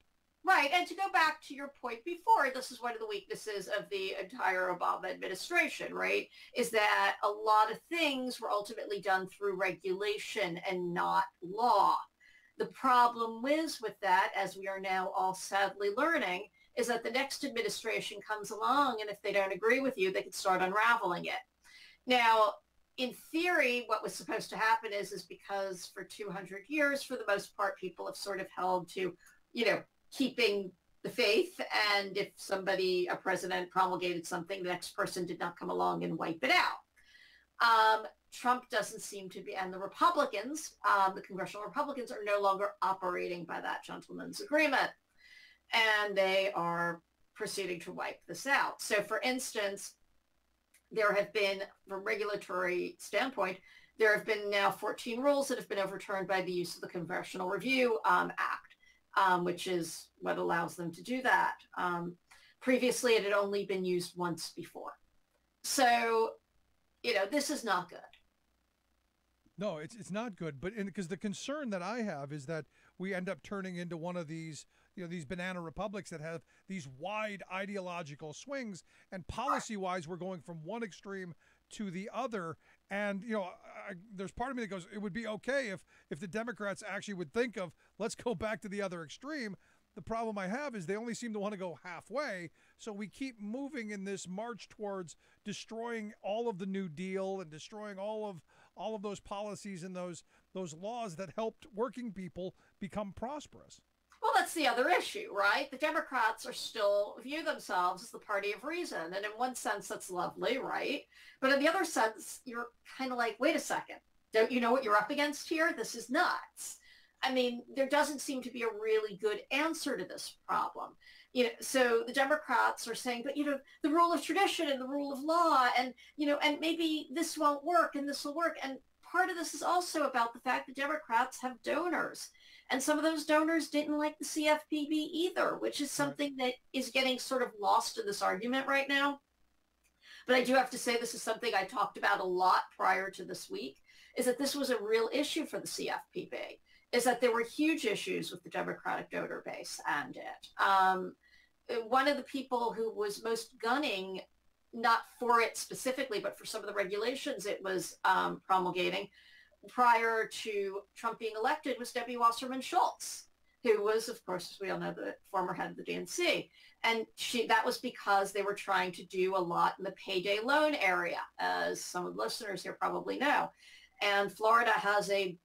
S14: Right, and to go back to your point before, this is one of the weaknesses of the entire Obama administration, right, is that a lot of things were ultimately done through regulation and not law. The problem is with that, as we are now all sadly learning, is that the next administration comes along, and if they don't agree with you, they can start unraveling it. Now, in theory, what was supposed to happen is because for 200 years, for the most part, people have sort of held to, keeping the faith, and if a president promulgated something, the next person did not come along and wipe it out. Trump doesn't seem to be, and the Republicans, the congressional Republicans, are no longer operating by that gentleman's agreement, and they are proceeding to wipe this out. So, for instance, there have been, from a regulatory standpoint, there have been now 14 rules that have been overturned by the use of the Congressional Review Act, which is what allows them to do that. Previously, it had only been used once before. So, this is not good.
S1: No, it's not good. But because the concern that I have is that we end up turning into one of these, these banana republics that have these wide ideological swings, and policy-wise, we're going from one extreme to the other. And, there's part of me that goes, it would be okay if the Democrats actually would think of, let's go back to the other extreme. The problem I have is they only seem to want to go halfway. So we keep moving in this march towards destroying all of the New Deal and destroying all of those policies and those laws that helped working people become prosperous.
S14: Well, that's the other issue, right? The Democrats still view themselves as the party of reason. And in one sense, that's lovely, right? But in the other sense, you're kind of like, wait a second. Don't you know what you're up against here? This is nuts. I mean, there doesn't seem to be a really good answer to this problem. So the Democrats are saying, but, the rule of tradition and the rule of law and, and maybe this won't work and this will work. And part of this is also about the fact that Democrats have donors. And some of those donors didn't like the CFPB either, which is something that is getting sort of lost in this argument right now. But I do have to say this is something I talked about a lot prior to this week, is that this was a real issue for the CFPB, is that there were huge issues with the Democratic donor base and it. One of the people who was most gunning, not for it specifically, but for some of the regulations it was promulgating, prior to Trump being elected, was Debbie Wasserman Schultz, who was, of course, as we all know, the former head of the DNC. And that was because they were trying to do a lot in the payday loan area, as some of the listeners here probably know. And Florida has a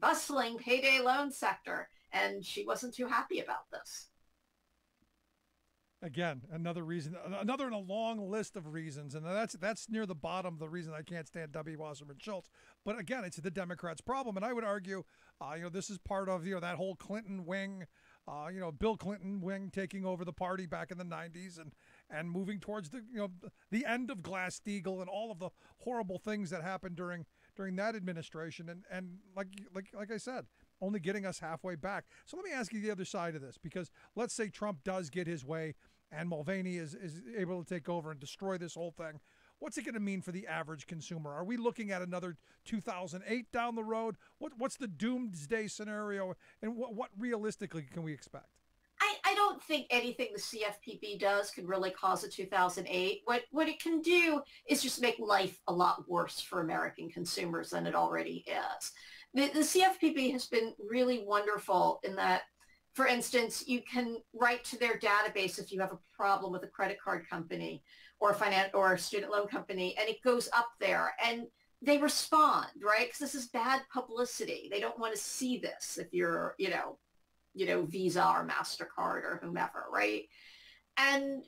S14: bustling payday loan sector, and she wasn't too happy about this.
S1: Again, another reason, another in a long list of reasons, and that's near the bottom of the reason I can't stand Debbie Wasserman Schultz. But again, it's the Democrats' problem, and I would argue, this is part of that whole Clinton wing, Bill Clinton wing taking over the party back in the '90s and moving towards the end of Glass-Steagall and all of the horrible things that happened during that administration, and like I said, only getting us halfway back. So let me ask you the other side of this, because let's say Trump does get his way and Mulvaney is able to take over and destroy this whole thing. What's it going to mean for the average consumer? Are we looking at another 2008 down the road? What's the doomsday scenario, and what realistically can we expect?
S14: I don't think anything the CFPB does can really cause a 2008. What it can do is just make life a lot worse for American consumers than it already is. The CFPB has been really wonderful in that, for instance, you can write to their database if you have a problem with a credit card company or a student loan company, and it goes up there and they respond, right? Because this is bad publicity. They don't want to see this if you're, Visa or MasterCard or whomever, right? And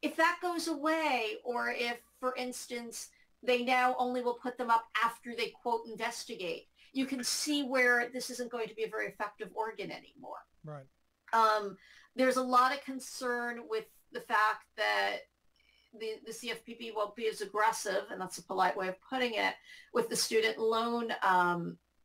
S14: if that goes away, or if, for instance, they now only will put them up after they, quote, investigate, you can see where this isn't going to be a very effective organ anymore.
S1: Right.
S14: There's a lot of concern with the fact that the CFPB won't be as aggressive, and that's a polite way of putting it, with the student loan,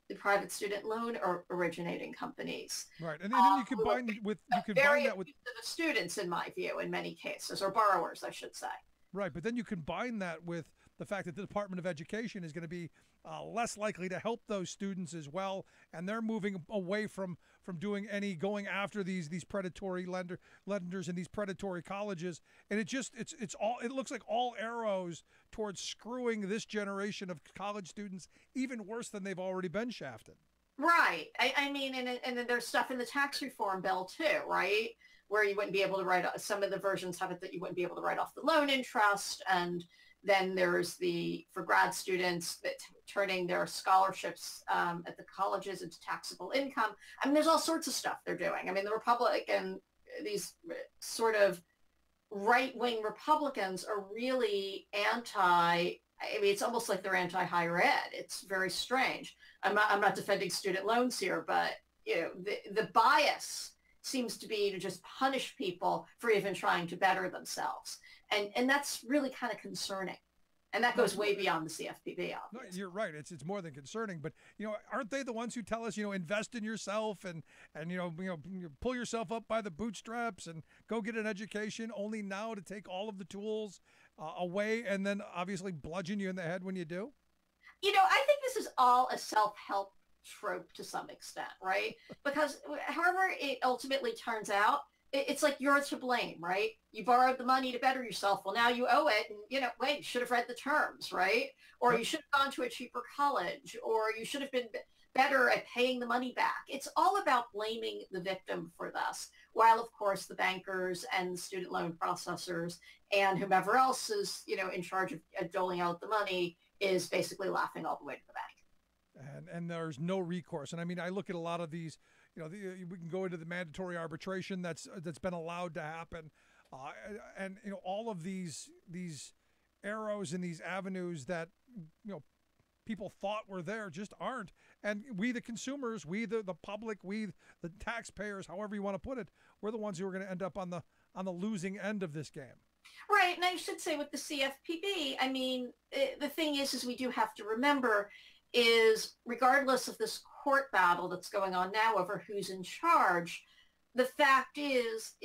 S14: the private student loan or originating companies.
S1: Right, and then you combine that with
S14: the students, in my view, in many cases, or borrowers, I should say.
S1: Right, but then you combine that with the fact that the Department of Education is going to be less likely to help those students as well, and they're moving away from going after these predatory lenders and these predatory colleges, and it looks like all arrows towards screwing this generation of college students even worse than they've already been shafted.
S14: Right. I mean, and then there's stuff in the tax reform bill too, right? Where you wouldn't be able to write, some of the versions have it that you wouldn't be able to write off the loan interest, and then there's for grad students that turning their scholarships at the colleges into taxable income. I mean, there's all sorts of stuff they're doing. I mean, the Republican, these sort of right-wing Republicans are really it's almost like they're anti-higher ed. It's very strange. I'm not defending student loans here, but the bias seems to be to just punish people for even trying to better themselves. And that's really kind of concerning. And that goes way beyond the CFPB, obviously.
S1: No, you're right. It's more than concerning. But, aren't they the ones who tell us, invest in yourself and pull yourself up by the bootstraps and go get an education, only now to take all of the tools away and then obviously bludgeon you in the head when you do?
S14: I think this is all a self-help trope to some extent, right? Because however it ultimately turns out, it's like you're to blame, right? You borrowed the money to better yourself. Well, now you owe it. And, you should have read the terms, right? Or you should have gone to a cheaper college, or you should have been better at paying the money back. It's all about blaming the victim for this, while, of course, the bankers and the student loan processors and whomever else is, in charge of doling out the money is basically laughing all the way to the bank.
S1: And there's no recourse. And I mean, I look at a lot of these, we can go into the mandatory arbitration that's been allowed to happen, and all of these arrows and these avenues that people thought were there just aren't. And we, the consumers, we the public, we the taxpayers, however you want to put it, we're the ones who are going to end up on the losing end of this game.
S14: Right, and I should say with the CFPB, I mean, the thing is we do have to remember is regardless of this court battle that's going on now over who's in charge, the fact is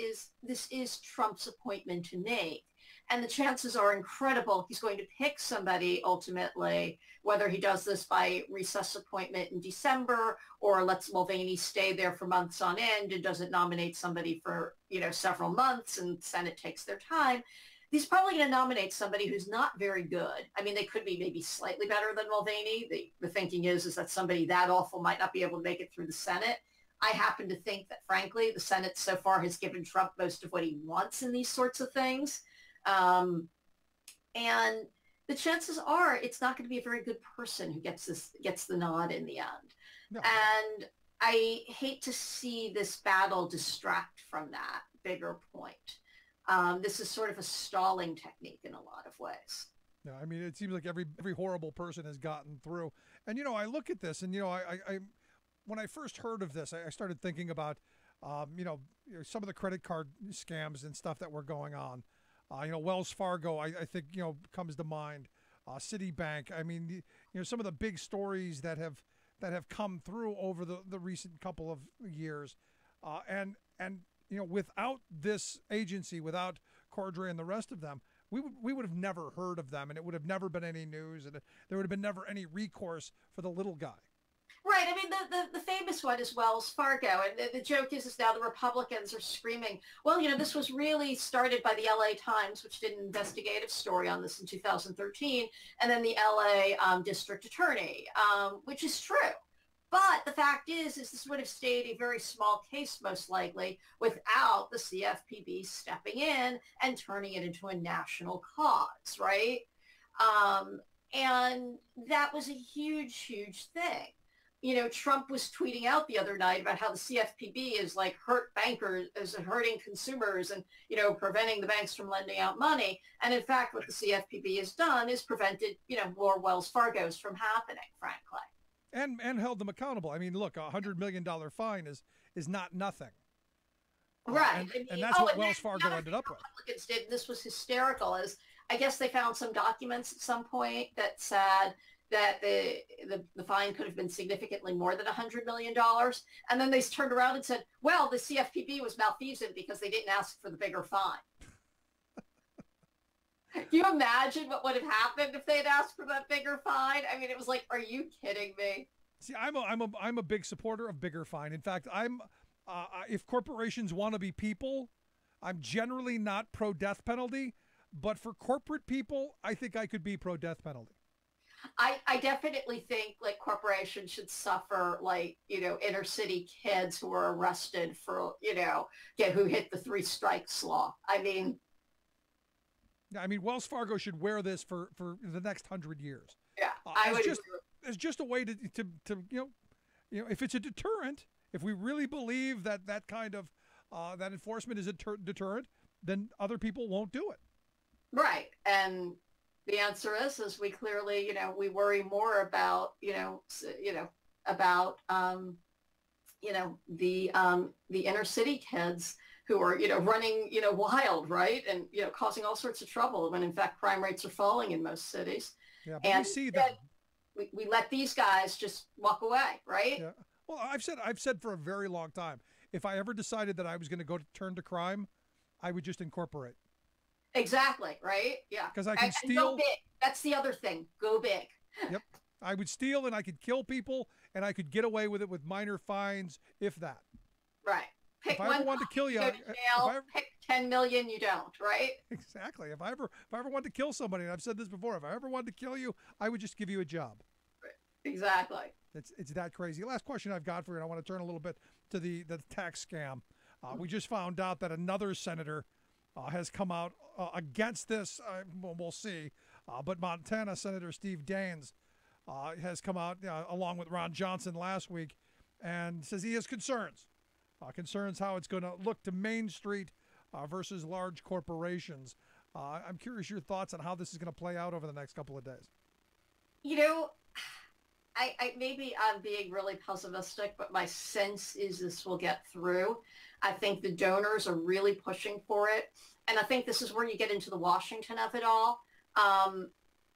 S14: this is Trump's appointment to make. And the chances are incredible he's going to pick somebody ultimately, whether he does this by recess appointment in December or lets Mulvaney stay there for months on end and doesn't nominate somebody for, several months and Senate takes their time. He's probably going to nominate somebody who's not very good. I mean, they could be maybe slightly better than Mulvaney. The thinking is that somebody that awful might not be able to make it through the Senate. I happen to think that, frankly, the Senate so far has given Trump most of what he wants in these sorts of things. And the chances are it's not going to be a very good person who gets the nod in the end. No. And I hate to see this battle distract from that bigger point. This is sort of a stalling technique in a lot of ways.
S1: Yeah, I mean, it seems like every horrible person has gotten through. And, I look at this and, I when I first heard of this, I started thinking about, some of the credit card scams and stuff that were going on. Wells Fargo, I think, comes to mind. Citibank. I mean, some of the big stories that have come through over the recent couple of years. And without this agency, without Cordray and the rest of them, we would have never heard of them, and it would have never been any news, and there would have been never any recourse for the little guy.
S14: Right. I mean, the famous one is Wells Fargo. And the joke is now the Republicans are screaming, well, this was really started by the LA Times, which did an investigative story on this in 2013, and then the LA district attorney, which is true. But the fact is this would have stayed a very small case, most likely, without the CFPB stepping in and turning it into a national cause, right? And that was a huge, huge thing. Trump was tweeting out the other night about how the CFPB is like hurt bankers, is hurting consumers and, preventing the banks from lending out money. And in fact, what the CFPB has done is prevented, more Wells Fargos from happening, frankly.
S1: And held them accountable. I mean, look, $100 million fine is not nothing.
S14: Right.
S1: And that's what Wells Fargo ended up with.
S14: Republicans did, this was hysterical, is I guess they found some documents at some point that said that the fine could have been significantly more than $100 million. And then they turned around and said, well, the CFPB was malfeasant because they didn't ask for the bigger fine. Can you imagine what would have happened if they had asked for that bigger fine? I mean, it was like, are you kidding me?
S1: See, I'm a big supporter of bigger fine. In fact, if corporations want to be people, I'm generally not pro-death penalty. But for corporate people, I think I could be pro-death penalty.
S14: I definitely think like corporations should suffer like, inner city kids who are arrested for, who hit the 3 strikes law. I mean,
S1: Wells Fargo should wear this for the next 100 years.
S14: Yeah,
S1: it's just a way to if it's a deterrent, if we really believe that kind of that enforcement is a deterrent, then other people won't do it. Right.
S14: And the answer is we clearly, we worry more about, the inner city kids who are, running, wild, right? And, causing all sorts of trouble when in fact crime rates are falling in most cities.
S1: Yeah, but we see that.
S14: We let these guys just walk away, right?
S1: Yeah. Well, I've said for a very long time, if I ever decided that I was going to turn to crime, I would just incorporate.
S14: Exactly, right? Yeah.
S1: Because I can steal.
S14: Go big. That's the other thing. Go big.
S1: Yep. I would steal and I could kill people and I could get away with it with minor fines, if that.
S14: Right. Pick
S1: if I ever wanted to kill you,
S14: go to jail, pick 10 million, you don't, right?
S1: Exactly. If I ever wanted to kill somebody, and I've said this before, if I ever wanted to kill you, I would just give you a job.
S14: Right. Exactly.
S1: It's that crazy. Last question I've got for you, and I want to turn a little bit to the tax scam. We just found out that another senator has come out against this. We'll see. But Montana Senator Steve Daines has come out along with Ron Johnson last week and says he has concerns. Concerns how it's going to look to Main Street versus large corporations. I'm curious your thoughts on how this is going to play out over the next couple of days.
S14: I maybe I'm being really pessimistic, but my sense is this will get through. I think the donors are really pushing for it. And I think this is where you get into the Washington of it all,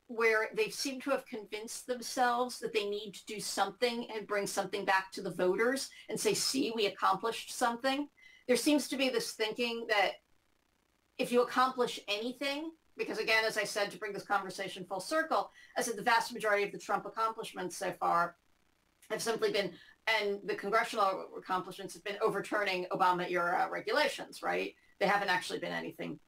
S14: where they seem to have convinced themselves that they need to do something and bring something back to the voters and say, see, we accomplished something. There seems to be this thinking that if you accomplish anything, because again, as I said, to bring this conversation full circle, I said the vast majority of the Trump accomplishments so far have simply been, and the congressional accomplishments have been overturning Obama-era regulations, right? They haven't actually been anything,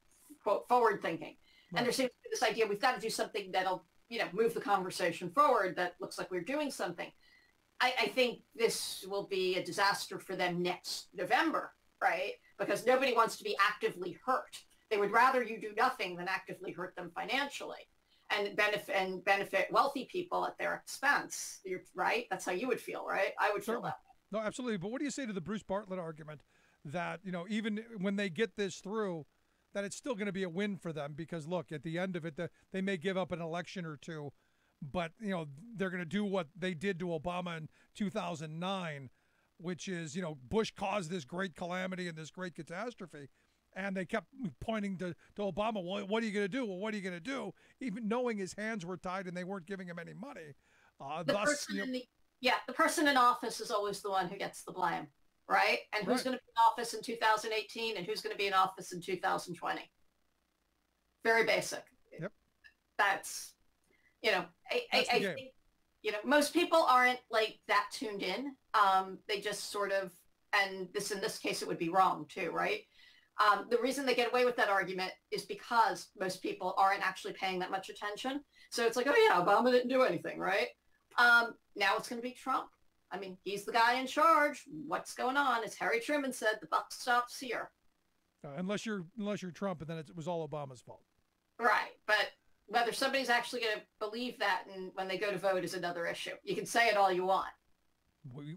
S14: quote, forward-thinking. Right. And there seems to be this idea, we've got to do something that'll, move the conversation forward that looks like we're doing something. I think this will be a disaster for them next November, right? Because nobody wants to be actively hurt. They would rather you do nothing than actively hurt them financially and benefit wealthy people at their expense. You're right. That's how you would feel, right? I would feel that way.
S1: No, absolutely. But what do you say to the Bruce Bartlett argument that, even when they get this through, that it's still going to be a win for them? Because look, at the end of it, they may give up an election or two, but they're going to do what they did to Obama in 2009, which is, Bush caused this great calamity and this great catastrophe. And they kept pointing to Obama. Well, what are you going to do? Well, what are you going to do? Even knowing his hands were tied and they weren't giving him any money.
S14: The person in office is always the one who gets the blame, right? And who's going to be in office in 2018 and who's going to be in office in 2020? Very basic.
S1: Yep.
S14: That's, I think most people aren't like that tuned in. They just sort of, and in this case, it would be wrong too, right? The reason they get away with that argument is because most people aren't actually paying that much attention. So it's like, oh yeah, Obama didn't do anything, right? Now it's going to be Trump. I mean, he's the guy in charge. What's going on? As Harry Truman said, the buck stops here.
S1: Unless you're Trump, and then it was all Obama's fault.
S14: Right, but whether somebody's actually going to believe that and when they go to vote is another issue. You can say it all you want.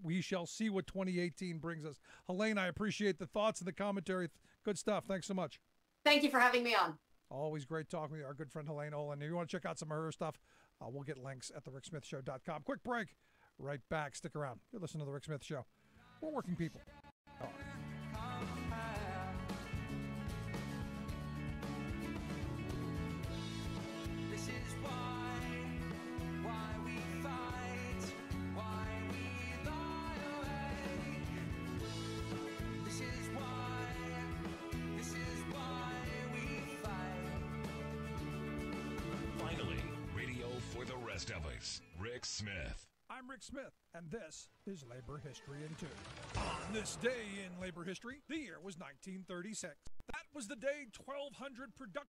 S1: We shall see what 2018 brings us. Helene, I appreciate the thoughts and the commentary. Good stuff. Thanks so much.
S14: Thank you for having me on.
S1: Always great talking with you, our good friend Helene Olin. If you want to check out some of her stuff, we'll get links at thericksmithshow.com. Quick break. Right back. Stick around. You're listening to The Rick Smith Show. We're working people.
S15: This is why we fight, why we lie awake. This is why we fight.
S2: Finally, radio for the rest of us. Rick Smith.
S1: I'm Rick Smith, and this is Labor History in 2. On this day in labor history, the year was 1936. That was the day 1,200 production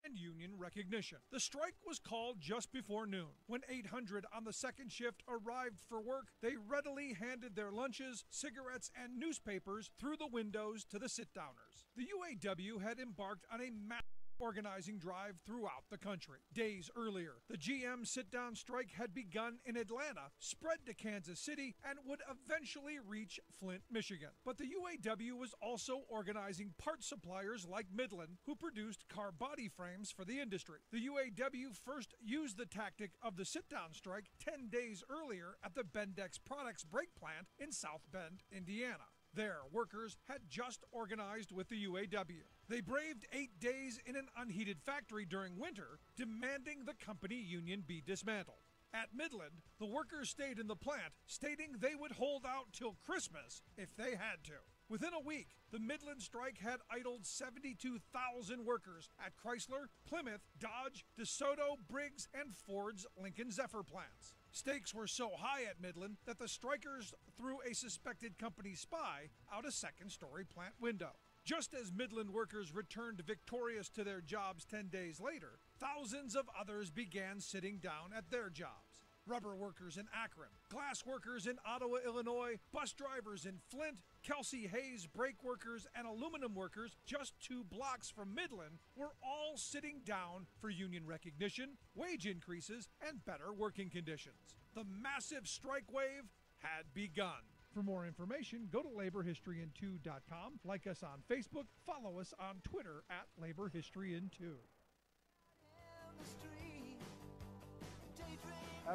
S1: and union recognition. The strike was called just before noon. When 800 on the second shift arrived for work, they readily handed their lunches, cigarettes, and newspapers through the windows to the sit-downers. The UAW had embarked on a massive organizing drive throughout the country. Days earlier, the GM sit-down strike had begun in Atlanta, spread to Kansas City, and would eventually reach Flint, Michigan. But the UAW was also organizing part suppliers like Midland, who produced car body frames for the industry. The UAW first used the tactic of the sit-down strike 10 days earlier at the Bendix Products brake plant in South Bend, Indiana. There, workers had just organized with the UAW. They braved 8 days in an unheated factory during winter, demanding the company union be dismantled. At Midland, the workers stayed in the plant, stating they would hold out till Christmas if they had to. Within a week, the Midland strike had idled 72,000 workers at Chrysler, Plymouth, Dodge, DeSoto, Briggs, and Ford's Lincoln Zephyr plants. Stakes were so high at Midland that the strikers threw a suspected company spy out a second-story plant window. Just as Midland workers returned victorious to their jobs 10 days later, thousands of others began sitting down at their jobs. Rubber workers in Akron, glass workers in Ottawa, Illinois, bus drivers in Flint, Kelsey Hayes brake workers, and aluminum workers just 2 blocks from Midland were all sitting down for union recognition, wage increases, and better working conditions. The massive strike wave had begun. For more information, go to laborhistoryin2.com, like us on Facebook, follow us on Twitter at laborhistoryin2.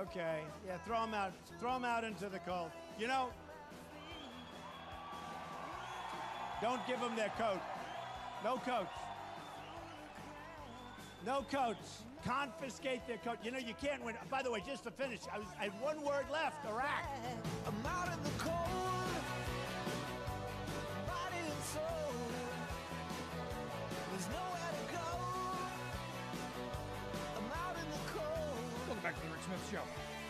S16: Okay, yeah, throw them out into the cold. Don't give them their coat. No coats. No coats. Confiscate their coat. You can't win. By the way, just to finish, I had one word left, Iraq.
S15: I'm out in the cold, body and soul. There's nowhere to go. I'm out in the cold.
S1: Welcome back to The Rick Smith Show.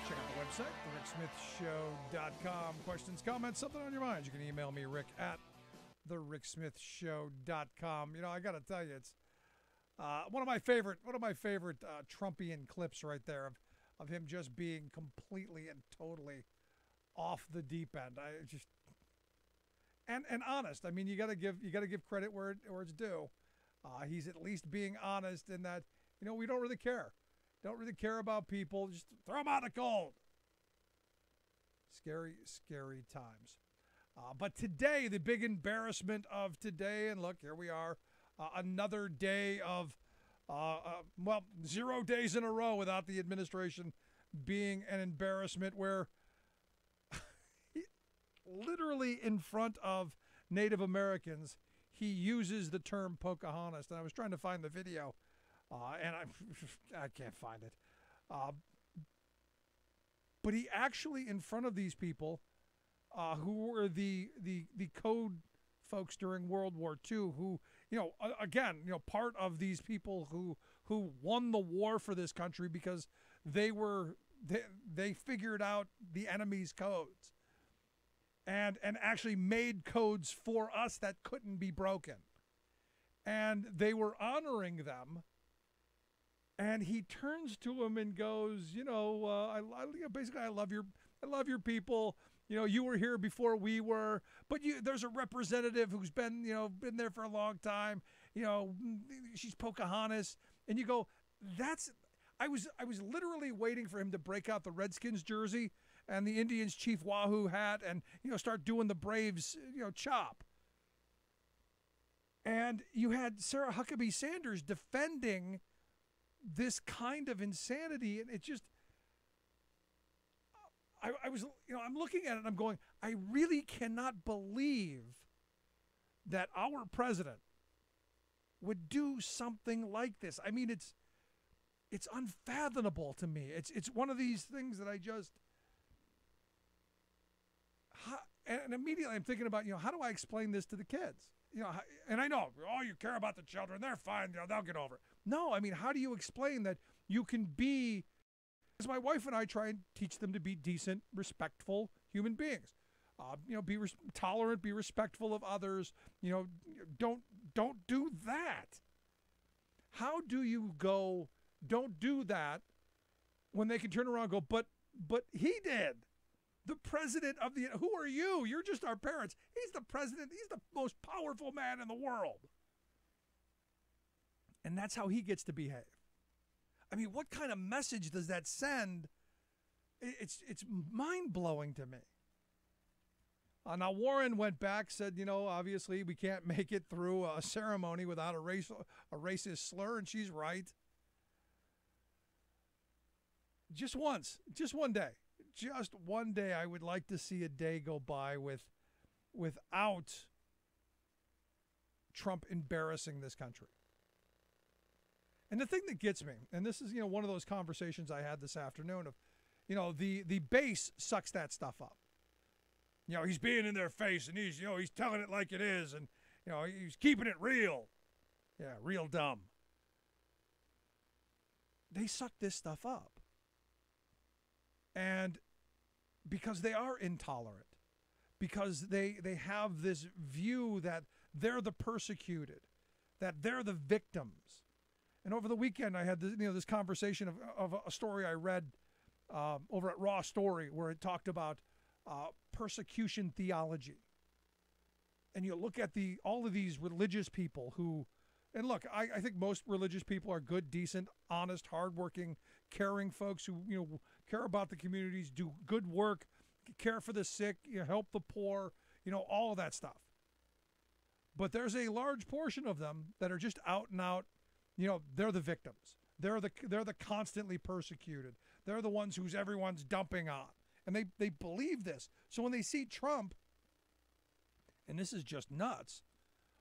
S1: Check out the website, thericksmithshow.com. Questions, comments, something on your mind, you can email me, Rick, at thericksmithshow.com. I got to tell you, it's one of my favorite Trumpian clips right there of him just being completely and totally off the deep end. I just and honest. I mean, you got to give credit where it's due. He's at least being honest in that we don't really care. Don't really care about people. Just throw them out of the cold. Scary, scary times. But today, the big embarrassment of today, and look, here we are, another day of, 0 days in a row without the administration being an embarrassment where literally in front of Native Americans, he uses the term Pocahontas. And I was trying to find the video, and I can't find it. But he actually, in front of these people, who were the code folks during World War II who, again, part of these people who won the war for this country because they figured out the enemy's codes and actually made codes for us that couldn't be broken. And they were honoring them. And he turns to him and goes, basically, I love your people. You were here before we were, but there's a representative who's been there for a long time. She's Pocahontas, and you go, I was literally waiting for him to break out the Redskins jersey and the Indians Chief Wahoo hat and start doing the Braves chop. And you had Sarah Huckabee Sanders defending this kind of insanity, and it just, I was, I'm looking at it and I'm going, I really cannot believe that our president would do something like this. I mean, it's unfathomable to me. It's one of these things that I just, and immediately I'm thinking about, how do I explain this to the kids? And I know, you care about the children. They're fine. They'll get over it. No, I mean, how do you explain that you can be, as my wife and I try and teach them to be decent, respectful human beings. Be tolerant, be respectful of others. Don't do that. How do you go, don't do that when they can turn around and go, but he did. The president of who are you? You're just our parents. He's the president. He's the most powerful man in the world. And that's how he gets to behave. I mean, what kind of message does that send? It's mind-blowing to me. Now, Warren went back, said, obviously we can't make it through a ceremony without a racist slur, and she's right. Just one day, I would like to see a day go by without Trump embarrassing this country. And the thing that gets me, and this is, one of those conversations I had this afternoon of, the base sucks that stuff up. He's being in their face and he's telling it like it is and, he's keeping it real. Yeah, real dumb. They suck this stuff up. And because they are intolerant, because they have this view that they're the persecuted, that they're the victims. And over the weekend, I had this conversation of a story I read over at Raw Story where it talked about persecution theology. And you look at all of these religious people who, and look, I think most religious people are good, decent, honest, hardworking, caring folks who care about the communities, do good work, care for the sick, help the poor, all of that stuff. But there's a large portion of them that are just out and out. They're the victims. They're the constantly persecuted. They're the ones who's everyone's dumping on. And they believe this. So when they see Trump, and this is just nuts,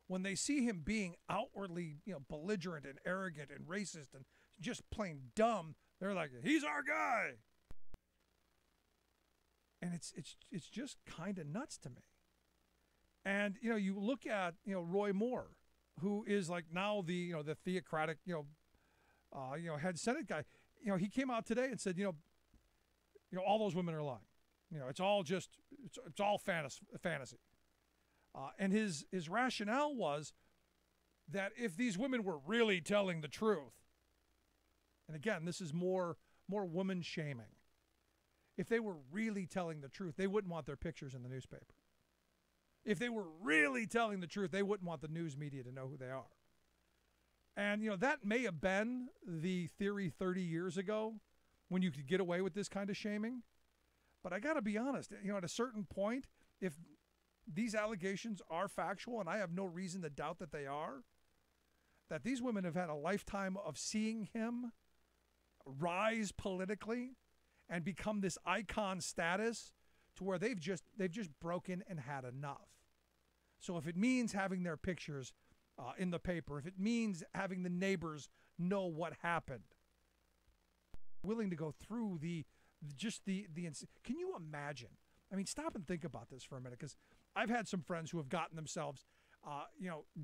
S1: when they see him being outwardly, belligerent and arrogant and racist and just plain dumb, they're like, he's our guy. And it's just kind of nuts to me. And, you look at, Roy Moore, who is like now the theocratic, head Senate guy. He came out today and said, all those women are lying. It's all just, it's all fantasy. And his rationale was that if these women were really telling the truth, and again, this is more woman shaming. If they were really telling the truth, they wouldn't want their pictures in the newspaper. If they were really telling the truth, they wouldn't want the news media to know who they are. And, that may have been the theory 30 years ago when you could get away with this kind of shaming. But I got to be honest, at a certain point, if these allegations are factual, and I have no reason to doubt that they are, that these women have had a lifetime of seeing him rise politically and become this icon status to where they've just broken and had enough. So if it means having their pictures in the paper, if it means having the neighbors know what happened, willing to go through can you imagine? I mean, stop and think about this for a minute, because I've had some friends who have gotten themselves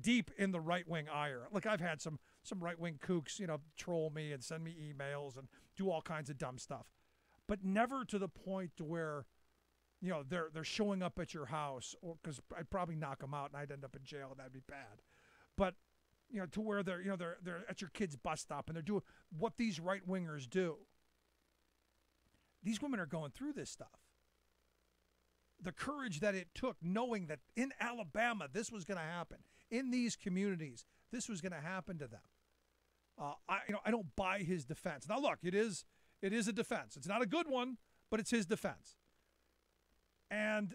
S1: deep in the right-wing ire. Like, I've had some right-wing kooks, troll me and send me emails and do all kinds of dumb stuff, but never to the point to where, they're showing up at your house, or because I'd probably knock them out and I'd end up in jail and that'd be bad. But to where they're at your kid's bus stop and they're doing what these right-wingers do. These women are going through this stuff. The courage that it took, knowing that in Alabama this was going to happen, in these communities this was going to happen to them. I don't buy his defense. Now look, it is a defense. It's not a good one, but it's his defense. And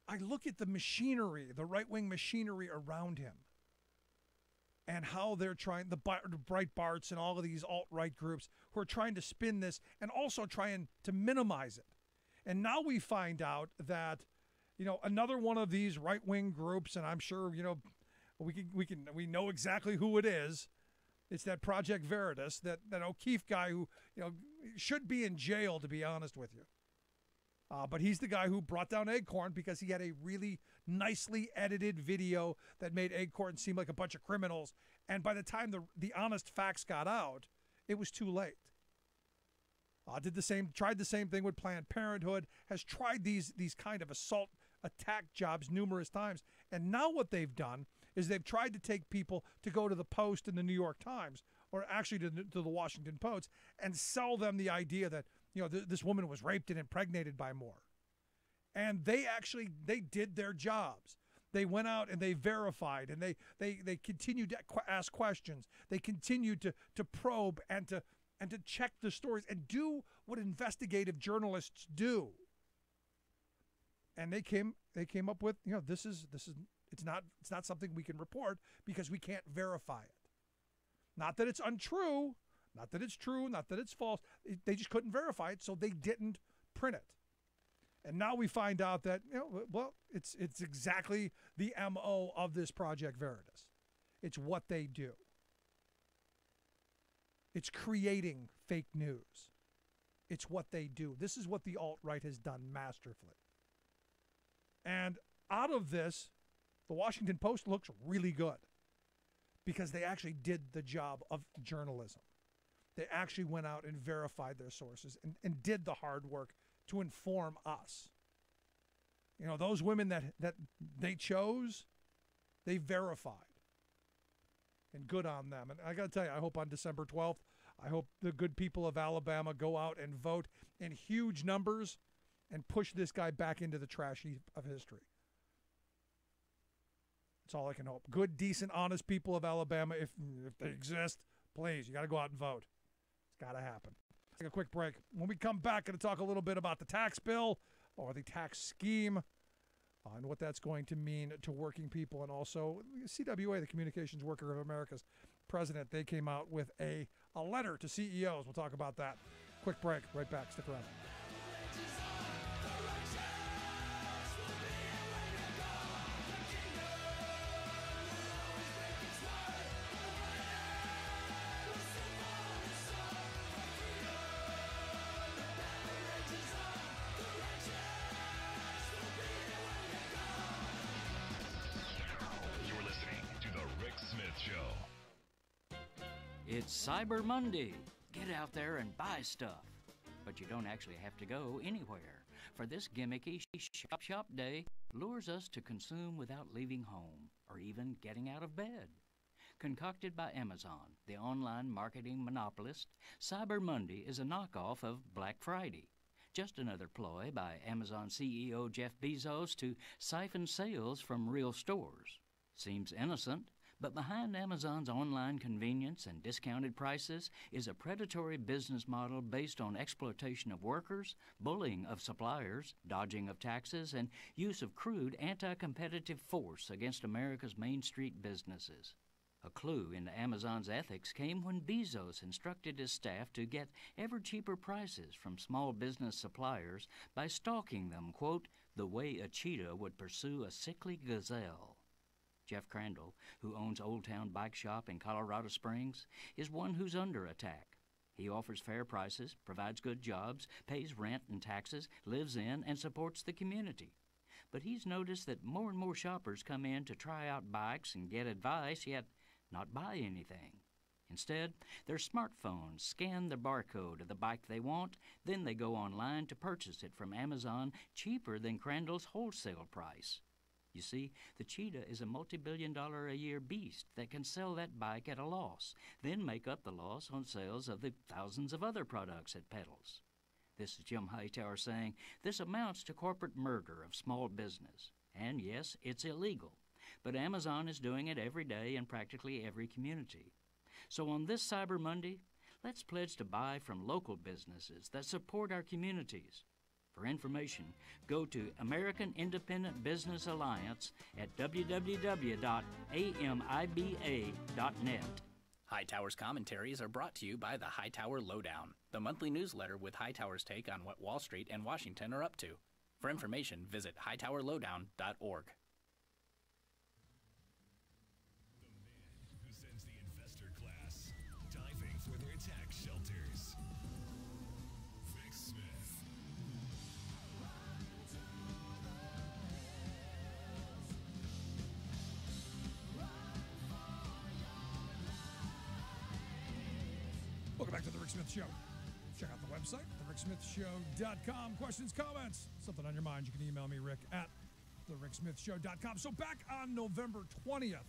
S1: I look at the machinery, the right-wing machinery around him, and how they're trying, the Breitbarts and all of these alt-right groups who are trying to spin this and also trying to minimize it. And now we find out that, another one of these right-wing groups, and I'm sure, we know exactly who it is. It's that Project Veritas, that O'Keefe guy who, should be in jail, to be honest with you. But he's the guy who brought down Acorn because he had a really nicely edited video that made Acorn seem like a bunch of criminals. And by the time the honest facts got out, it was too late. Tried the same thing with Planned Parenthood, has tried these kind of assault attack jobs numerous times. And now what they've done is they've tried to take people to go to the Post and the New York Times, or actually to the Washington Post, and sell them the idea that, this woman was raped and impregnated by Moore. And they did their jobs. They went out and they verified, and they continued to ask questions. They continued to probe and to check the stories and do what investigative journalists do. And they came up with, it's not something we can report because we can't verify it. Not that it's untrue, not that it's true, not that it's false. They just couldn't verify it, so they didn't print it. And now we find out that, it's exactly the MO of this Project Veritas. It's what they do. It's creating fake news. It's what they do. This is what the alt-right has done masterfully. And out of this, the Washington Post looks really good because they actually did the job of journalism. They actually went out and verified their sources and did the hard work to inform us. Those women that they chose, they verified. And good on them. And I got to tell you, I hope on December 12th, I hope the good people of Alabama go out and vote in huge numbers and push this guy back into the trash heap of history. That's all I can hope. Good, decent, honest people of Alabama, if they exist, please, you got to go out and vote. It's got to happen. Take a quick break. When we come back, going to talk a little bit about the tax bill or the tax scheme and what that's going to mean to working people, and also CWA, the Communications Worker of America's president. They came out with a letter to CEOs. We'll talk about that. Quick break. Right back. Stick around.
S8: It's Cyber Monday. Get out there and buy stuff. But you don't actually have to go anywhere, for this gimmicky shop day lures us to consume without leaving home or even getting out of bed. Concocted by Amazon, the online marketing monopolist, Cyber Monday is a knockoff of Black Friday. Just another ploy by Amazon CEO Jeff Bezos to siphon sales from real stores. Seems innocent, but behind Amazon's online convenience and discounted prices is a predatory business model based on exploitation of workers, bullying of suppliers, dodging of taxes, and use of crude anti-competitive force against America's Main Street businesses. A clue into Amazon's ethics came when Bezos instructed his staff to get ever cheaper prices from small business suppliers by stalking them, quote, the way a cheetah would pursue a sickly gazelle. Jeff Crandall, who owns Old Town Bike Shop in Colorado Springs, is one who's under attack. He offers fair prices, provides good jobs, pays rent and taxes, lives in and supports the community. But he's noticed that more and more shoppers come in to try out bikes and get advice, yet not buy anything. Instead, their smartphones scan the barcode of the bike they want, then they go online to purchase it from Amazon cheaper than Crandall's wholesale price. You see, the Cheetah is a multi-billion-dollar-a-year beast that can sell that bike at a loss, then make up the loss on sales of the thousands of other products it peddles. This is Jim Hightower saying this amounts to corporate murder of small business. And yes, it's illegal, but Amazon is doing it every day in practically every community. So on this Cyber Monday, let's pledge to buy from local businesses that support our communities. For information, go to American Independent Business Alliance at www.amiba.net.
S9: Hightower's commentaries are brought to you by the Hightower Lowdown, the monthly newsletter with Hightower's take on what Wall Street and Washington are up to. For information, visit hightowerlowdown.org.
S2: Who sends the investor class diving for their tax shelters? Vic Smith.
S1: Welcome back to The Rick Smith Show. Check out the website, thericksmithshow.com. Questions, comments, something on your mind, you can email me, Rick, at thericksmithshow.com. So back on November 20th,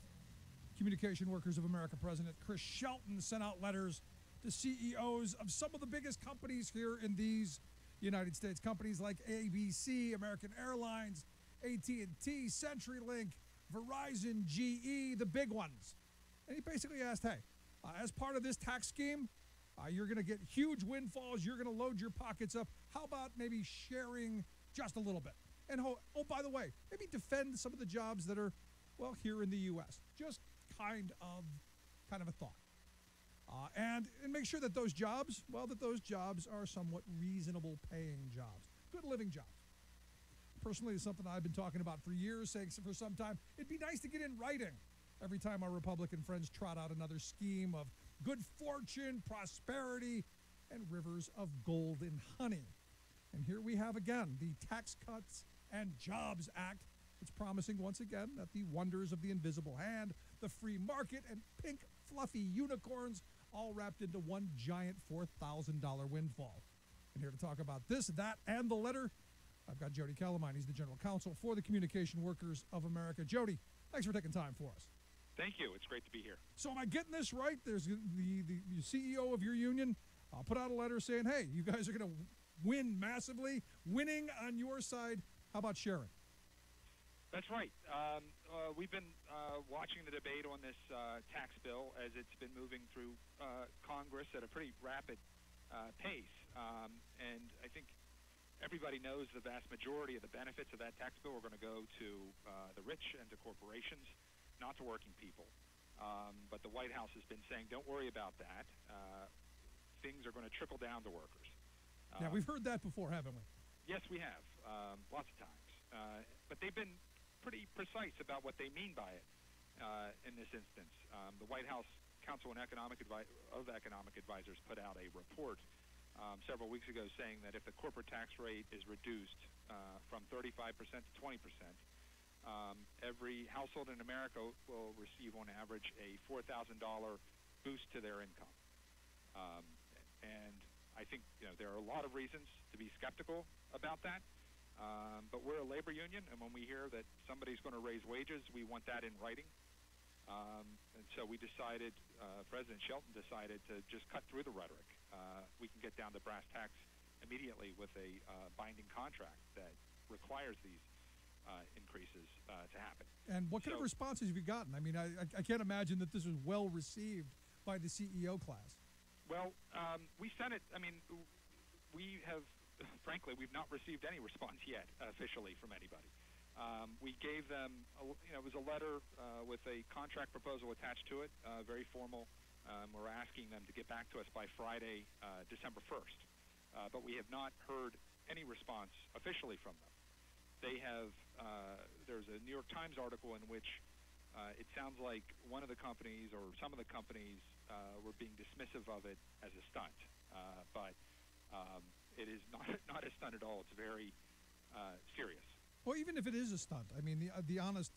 S1: Communication Workers of America President Chris Shelton sent out letters to CEOs of some of the biggest companies here in these United States. Companies like ABC, American Airlines, AT&T, CenturyLink, Verizon, GE, the big ones. And he basically asked, hey, as part of this tax scheme, you're going to get huge windfalls. You're going to load your pockets up. How about maybe sharing just a little bit? And oh, by the way, maybe defend some of the jobs that are, well, here in the U.S. Just kind of a thought. And make sure that those jobs, are somewhat reasonable paying jobs, good living jobs. Personally, it's something I've been talking about for years, saying for some time, it'd be nice to get in writing every time our Republican friends trot out another scheme of good fortune, prosperity, and rivers of gold and honey. And here we have again the Tax Cuts and Jobs Act. It's promising once again that the wonders of the invisible hand, the free market, and pink fluffy unicorns all wrapped into one giant $4,000 windfall. And here to talk about this, that, and the letter, I've got Jody Calamine. He's the General Counsel for the Communication Workers of America. Jody, thanks for taking time for us.
S17: Thank you. It's great to be here.
S1: So am I getting this right? There's the CEO of your union put out a letter saying, hey, you guys are going to win massively, winning on your side. How about sharing?
S17: That's right. We've been watching the debate on this tax bill as it's been moving through Congress at a pretty rapid pace. And I think everybody knows the vast majority of the benefits of that tax bill are going to go to the rich and to corporations, not to working people. But the White House has been saying, don't worry about that. Things are going to trickle down to workers.
S1: Yeah, we've heard that before, haven't we?
S17: Yes, we have, lots of times. But they've been pretty precise about what they mean by it in this instance. The White House Council of Economic Advisors put out a report several weeks ago saying that if the corporate tax rate is reduced from 35% to 20%, every household in America will receive on average a $4,000 boost to their income. And I think there are a lot of reasons to be skeptical about that. But we're a labor union, and when we hear that somebody's going to raise wages, we want that in writing. And so we decided, President Shelton decided to just cut through the rhetoric. We can get down to brass tacks immediately with a binding contract that requires these increases to happen.
S1: And what kind of responses have you gotten? I mean, I can't imagine that this was well received by the CEO class.
S17: Well, we sent it. I mean, we have, frankly, we've not received any response yet officially from anybody. We gave them, it was a letter with a contract proposal attached to it, very formal. We're asking them to get back to us by Friday, December 1st. But we have not heard any response officially from them. They have, there's a New York Times article in which it sounds like one of the companies or some of the companies were being dismissive of it as a stunt. But it is not a stunt at all. It's very serious.
S1: Well, even if it is a stunt, I mean, the honest,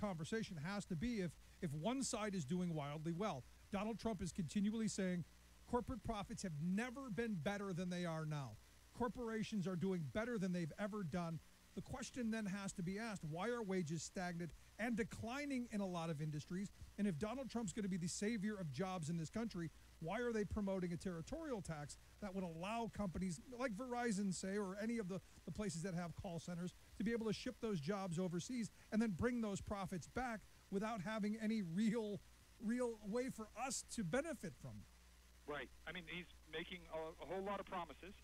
S1: conversation has to be if one side is doing wildly well. Donald Trump is continually saying corporate profits have never been better than they are now. Corporations are doing better than they've ever done. The question then has to be asked, why are wages stagnant and declining in a lot of industries? And if Donald Trump's going to be the savior of jobs in this country, why are they promoting a territorial tax that would allow companies like Verizon, say, or any of the places that have call centers to be able to ship those jobs overseas and then bring those profits back without having any real way for us to benefit from them?
S17: Right. I mean, he's making a whole lot of promises,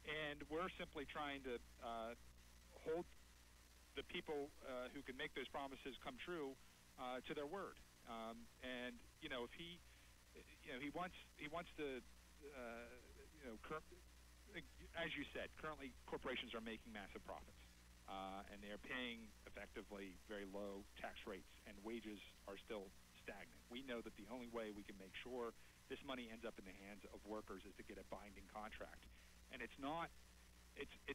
S17: and we're simply trying to hold the people who can make those promises come true to their word. And if he wants to, as you said, currently corporations are making massive profits, and they are paying effectively very low tax rates, and wages are still stagnant. We know that the only way we can make sure this money ends up in the hands of workers is to get a binding contract, and it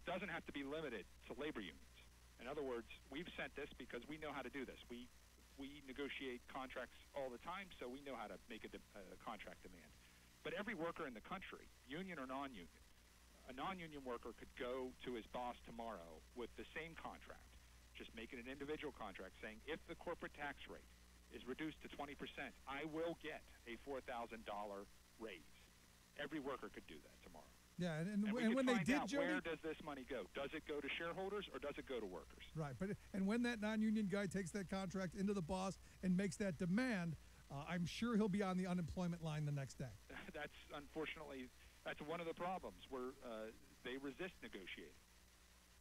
S17: doesn't have to be limited to labor unions. In other words, we've sent this because we know how to do this. We negotiate contracts all the time, so we know how to make a contract demand. But every worker in the country, union or non-union, a non-union worker could go to his boss tomorrow with the same contract, just make it an individual contract saying, if the corporate tax rate is reduced to 20%, I will get a $4,000 raise. Every worker could do that tomorrow.
S1: Yeah,
S17: And
S1: when they did, Jody,
S17: where does this money go? Does it go to shareholders or does it go to workers?
S1: right? And when that non-union guy takes that contract into the boss and makes that demand, I'm sure he'll be on the unemployment line the next day.
S17: That's unfortunately one of the problems where they resist negotiating.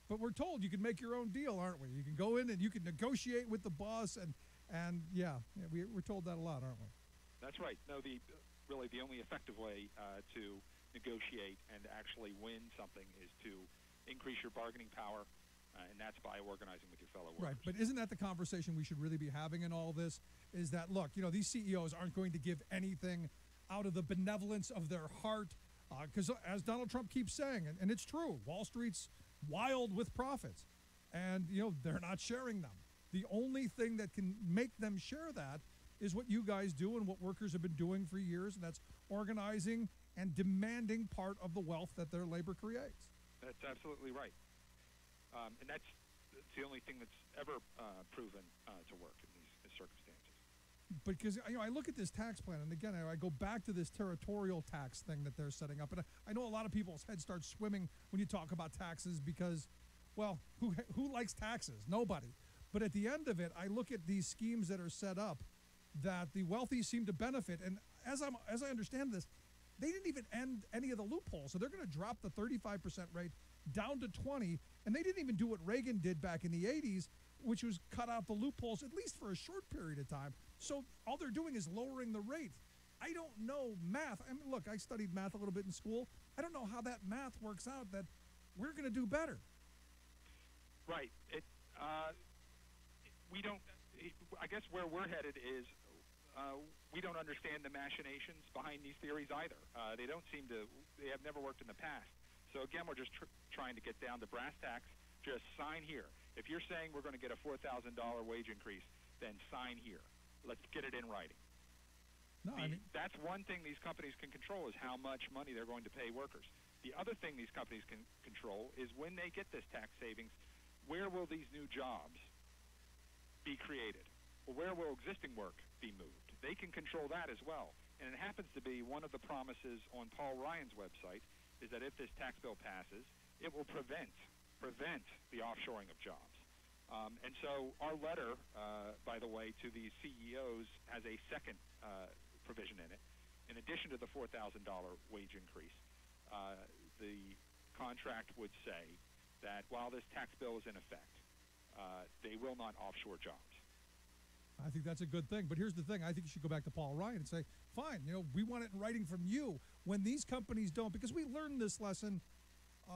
S1: But we're told you can make your own deal, aren't we? You can go in and you can negotiate with the boss, and we're told that a lot, aren't we?
S17: That's right. No, really the only effective way to negotiate and actually win something is to increase your bargaining power, and that's by organizing with your fellow workers.
S1: Right, but isn't that the conversation we should really be having in all this? Is that, look, these CEOs aren't going to give anything out of the benevolence of their heart, because as Donald Trump keeps saying, and it's true, Wall Street's wild with profits, and they're not sharing them. The only thing that can make them share that is what you guys do and what workers have been doing for years, and that's organizing and demanding part of the wealth that their labor creates.
S17: That's absolutely right. And that's the only thing that's ever proven to work in these circumstances.
S1: Because I look at this tax plan, and again, I go back to this territorial tax thing that they're setting up, and I know a lot of people's heads start swimming when you talk about taxes because, well, who likes taxes? Nobody. But at the end of it, I look at these schemes that are set up that the wealthy seem to benefit, and as I understand this, they didn't even end any of the loopholes, so they're going to drop the 35% rate down to 20%, and they didn't even do what Reagan did back in the 80s, which was cut out the loopholes, at least for a short period of time. So all they're doing is lowering the rate. I don't know math. I mean, look, I studied math a little bit in school. I don't know how that math works out that we're going to do better.
S17: Right. We don't. I guess where we're headed is we don't understand the machinations behind these theories either. They don't seem to. They have never worked in the past. So again, we're just trying to get down to brass tacks. Just sign here. If you're saying we're going to get a $4,000 wage increase, then sign here. Let's get it in writing.
S1: No,
S17: that's one thing these companies can control is how much money they're going to pay workers. The other thing these companies can control is when they get this tax savings, where will these new jobs be created? Or where will existing work be moved? They can control that as well. And it happens to be one of the promises on Paul Ryan's website is that if this tax bill passes, it will prevent the offshoring of jobs. And so our letter, by the way, to these CEOs has a second provision in it. In addition to the $4,000 wage increase, the contract would say that while this tax bill is in effect, they will not offshore jobs.
S1: I think that's a good thing. But here's the thing. I think you should go back to Paul Ryan and say, fine, we want it in writing from you. When these companies don't, because we learned this lesson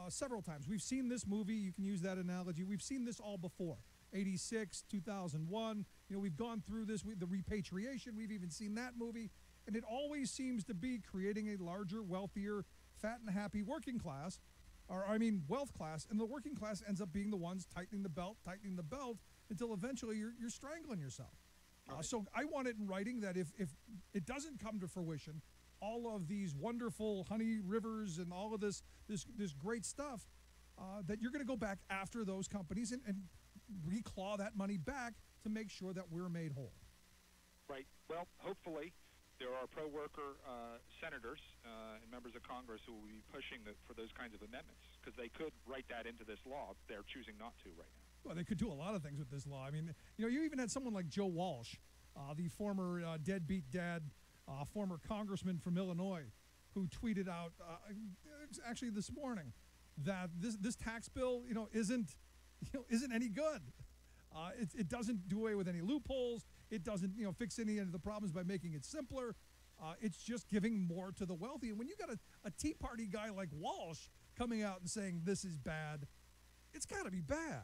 S1: several times. We've seen this movie. You can use that analogy. We've seen this all before. 86, 2001. We've gone through this. The repatriation, we've even seen that movie. And it always seems to be creating a larger, wealthier, fat and happy working class. or I mean wealth class, and the working class ends up being the ones tightening the belt, until eventually you're strangling yourself. So I want it in writing that if it doesn't come to fruition, all of these wonderful honey rivers and all of this great stuff, that you're going to go back after those companies and reclaw that money back to make sure that we're made whole.
S17: Right. Well, hopefully there are pro-worker senators and members of Congress who will be pushing for those kinds of amendments, because they could write that into this law. They're choosing not to right now.
S1: Well, they could do a lot of things with this law. I mean, you even had someone like Joe Walsh, the former deadbeat dad, former congressman from Illinois, who tweeted out actually this morning that this tax bill, isn't any good. It doesn't do away with any loopholes. It doesn't, fix any of the problems by making it simpler. It's just giving more to the wealthy. And when you got a Tea Party guy like Walsh coming out and saying this is bad, it's got to be bad.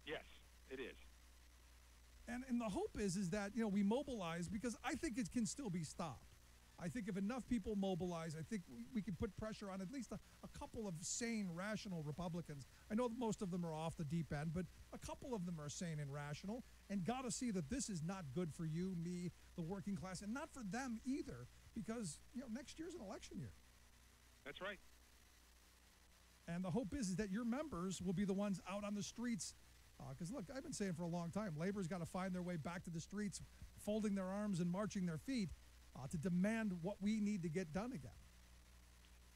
S17: Yes, it is.
S1: And the hope is that, we mobilize, because I think it can still be stopped. I think if enough people mobilize, I think we can put pressure on at least a couple of sane, rational Republicans. I know that most of them are off the deep end, but a couple of them are sane and rational and got to see that this is not good for you, me, the working class, and not for them either, because, next year's an election year.
S17: That's right.
S1: And the hope is that your members will be the ones out on the streets. Because, look, I've been saying for a long time, labor's got to find their way back to the streets, folding their arms and marching their feet to demand what we need to get done again.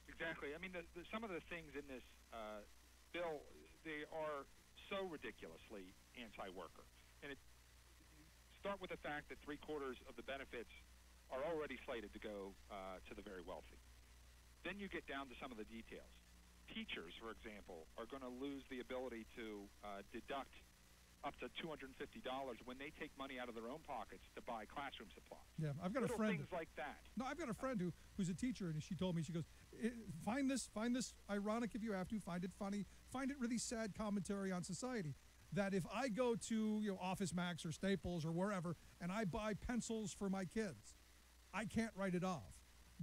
S17: Exactly. I mean, some of the things in this bill, they are so ridiculously anti-worker. And start with the fact that 3/4 of the benefits are already slated to go to the very wealthy. Then you get down to some of the details. Teachers, for example, are going to lose the ability to deduct up to $250 when they take money out of their own pockets to buy classroom supplies.
S1: Yeah, I've got
S17: Little
S1: a friend.
S17: things like that.
S1: No, I've got a friend who's a teacher, and she told me, she goes, find this ironic if you have to, find it funny, find it really sad commentary on society. That if I go to Office Max or Staples or wherever and I buy pencils for my kids, I can't write it off.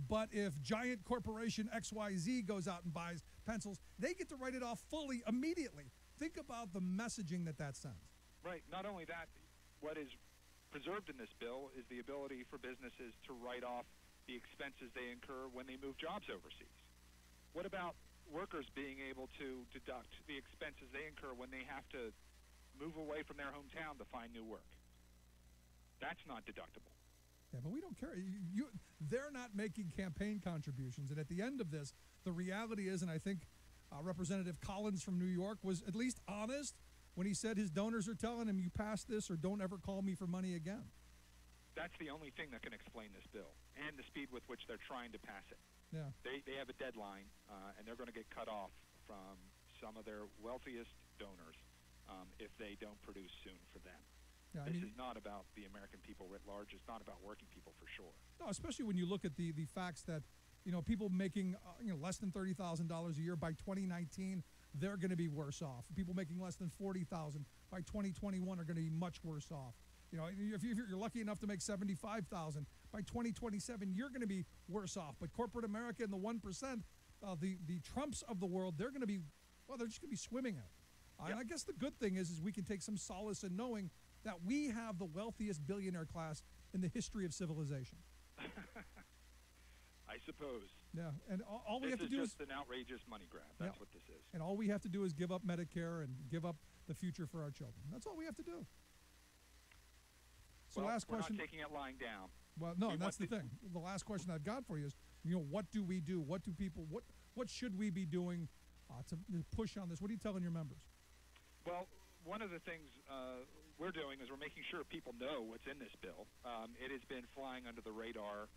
S1: But if giant corporation XYZ goes out and buys pencils, they get to write it off fully immediately. Think about the messaging that sends.
S17: Right. Not only that, what is preserved in this bill is the ability for businesses to write off the expenses they incur when they move jobs overseas. What about workers being able to deduct the expenses they incur when they have to move away from their hometown to find new work? That's not deductible.
S1: Yeah, but we don't care. They're not making campaign contributions. And at the end of this, the reality is, and I think Representative Collins from New York was at least honest when he said his donors are telling him, you pass this or don't ever call me for money again.
S17: That's the only thing that can explain this bill and the speed with which they're trying to pass it.
S1: Yeah.
S17: They have a deadline, and they're going to get cut off from some of their wealthiest donors if they don't produce soon for them.
S1: Yeah,
S17: this is not about the American people writ large. It's not about working people for sure.
S1: No, especially when you look at the facts that, people making less than $30,000 a year by 2019, they're going to be worse off. People making less than $40,000 by 2021 are going to be much worse off. If you're lucky enough to make $75,000 by 2027, you're going to be worse off. But corporate America and the 1%, the Trumps of the world, they're going to be, they're just going to be swimming in it.
S17: Yep.
S1: And I guess the good thing is we can take some solace in knowing that we have the wealthiest billionaire class in the history of civilization.
S17: I suppose.
S1: Yeah, and all we have to do
S17: is just an outrageous money grab. That's what this is.
S1: And all we have to do is give up Medicare and give up the future for our children. That's all we have to do. So last question.
S17: We're not taking it lying down.
S1: Well, no, that's the thing. The last question I've got for you is, what do we do? What do people? What should we be doing to push on this? What are you telling your members?
S17: Well, one of the things we're doing is we're making sure people know what's in this bill. It has been flying under the radar,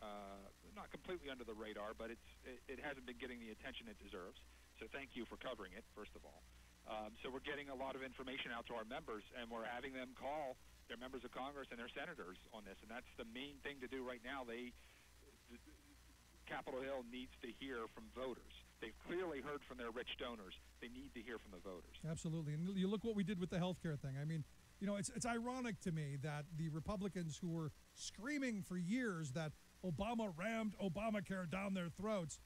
S17: not completely under the radar, but it hasn't been getting the attention it deserves. So thank you for covering it, first of all. So we're getting a lot of information out to our members, and we're having them call their members of Congress and their senators on this, and that's the main thing to do right now. Capitol Hill needs to hear from voters. They've clearly heard from their rich donors. They need to hear from the voters.
S1: Absolutely. And you look what we did with the health care thing. I mean, it's ironic to me that the Republicans who were screaming for years that Obama rammed Obamacare down their throats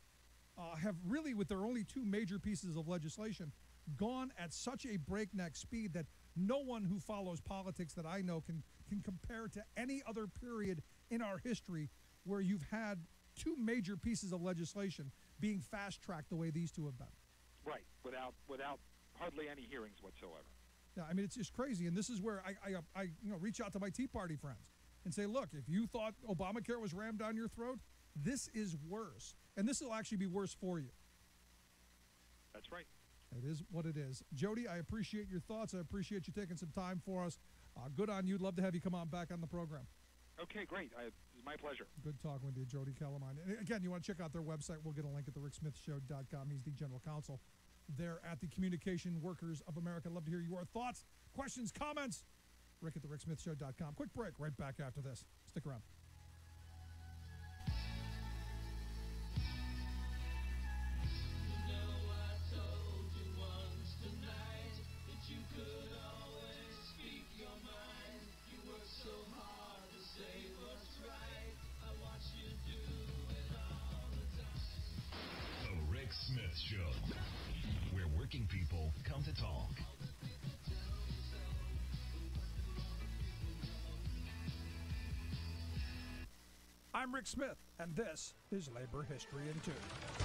S1: have really, with their only two major pieces of legislation, gone at such a breakneck speed that no one who follows politics that I know can compare to any other period in our history where you've had two major pieces of legislation being fast-tracked the way these two have been.
S17: Right, without hardly any hearings whatsoever.
S1: Yeah, I mean, it's just crazy. And this is where I reach out to my Tea Party friends and say, look, if you thought Obamacare was rammed down your throat, this is worse. And this will actually be worse for you.
S17: That's right.
S1: It is what it is. Jody, I appreciate your thoughts. I appreciate you taking some time for us. Good on you. Love to have you come on back on the program.
S17: Okay, great. It's my pleasure.
S1: Good talking with you, Jody Calamine. And again, you want to check out their website. We'll get a link at thericksmithshow.com. He's the general counsel there at the Communication Workers of America. I'd love to hear your thoughts, questions, comments. Rick at thericksmithshow.com. Quick break. Right back after this. Stick around.
S2: The Rick Smith Show, where working people come to talk.
S1: I'm Rick Smith, and this is Labor History in 2.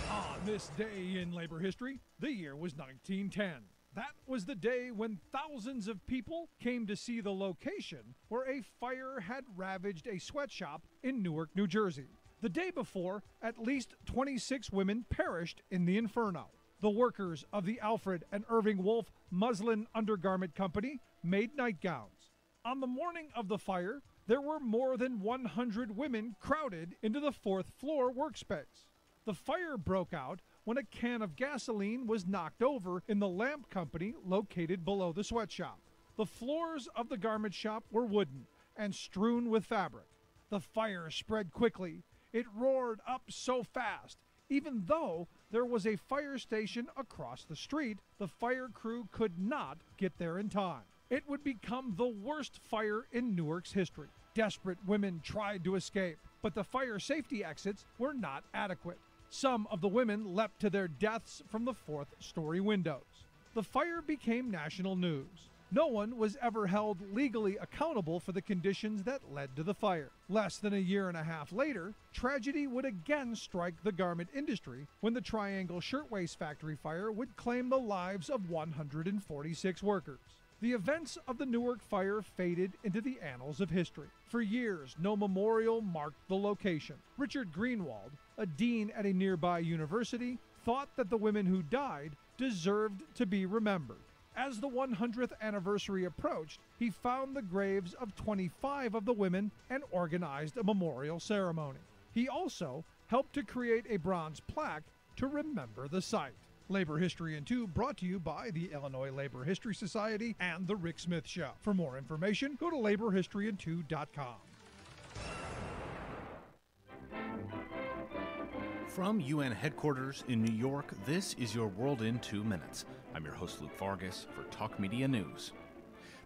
S1: On this day in labor history, the year was 1910. That was the day when thousands of people came to see the location where a fire had ravaged a sweatshop in Newark, New Jersey. The day before, at least 26 women perished in the inferno. The workers of the Alfred and Irving Wolf Muslin Undergarment Company made nightgowns. On the morning of the fire, there were more than 100 women crowded into the fourth floor workspace. The fire broke out when a can of gasoline was knocked over in the lamp company located below the sweatshop. The floors of the garment shop were wooden and strewn with fabric. The fire spread quickly. It roared up so fast. Even though there was a fire station across the street, the fire crew could not get there in time. It would become the worst fire in Newark's history. Desperate women tried to escape, but the fire safety exits were not adequate. Some of the women leapt to their deaths from the fourth-story windows. The fire became national news. No one was ever held legally accountable for the conditions that led to the fire. Less than a year and a half later, tragedy would again strike the garment industry when the Triangle Shirtwaist Factory fire would claim the lives of 146 workers. The events of the Newark fire faded into the annals of history. For years, no memorial marked the location. Richard Greenwald, a dean at a nearby university, thought that the women who died deserved to be remembered. As the 100th anniversary approached, he found the graves of 25 of the women and organized a memorial ceremony. He also helped to create a bronze plaque to remember the site. Labor History in 2 brought to you by the Illinois Labor History Society and The Rick Smith Show. For more information, go to laborhistoryin2.com.
S11: From UN headquarters in New York, this is your World in 2 Minutes. I'm your host, Luke Vargas, for Talk Media News.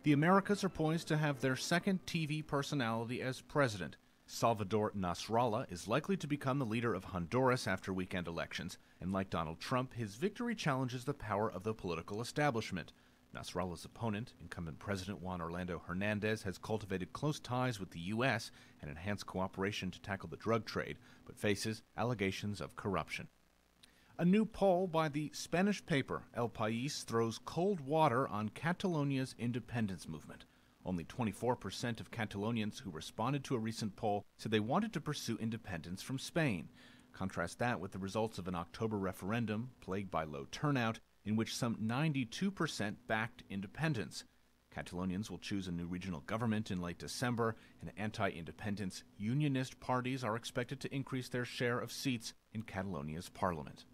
S11: The Americas are poised to have their second TV personality as president. Salvador Nasrallah is likely to become the leader of Honduras after weekend elections, and like Donald Trump, his victory challenges the power of the political establishment. Nasrallah's opponent, incumbent President Juan Orlando Hernandez, has cultivated close ties with the U.S. and enhanced cooperation to tackle the drug trade, but faces allegations of corruption. A new poll by the Spanish paper El País throws cold water on Catalonia's independence movement. Only 24% of Catalonians who responded to a recent poll said they wanted to pursue independence from Spain. Contrast that with the results of an October referendum, plagued by low turnout, in which some 92% backed independence. Catalonians will choose a new regional government in late December, and anti-independence unionist parties are expected to increase their share of seats in Catalonia's parliament.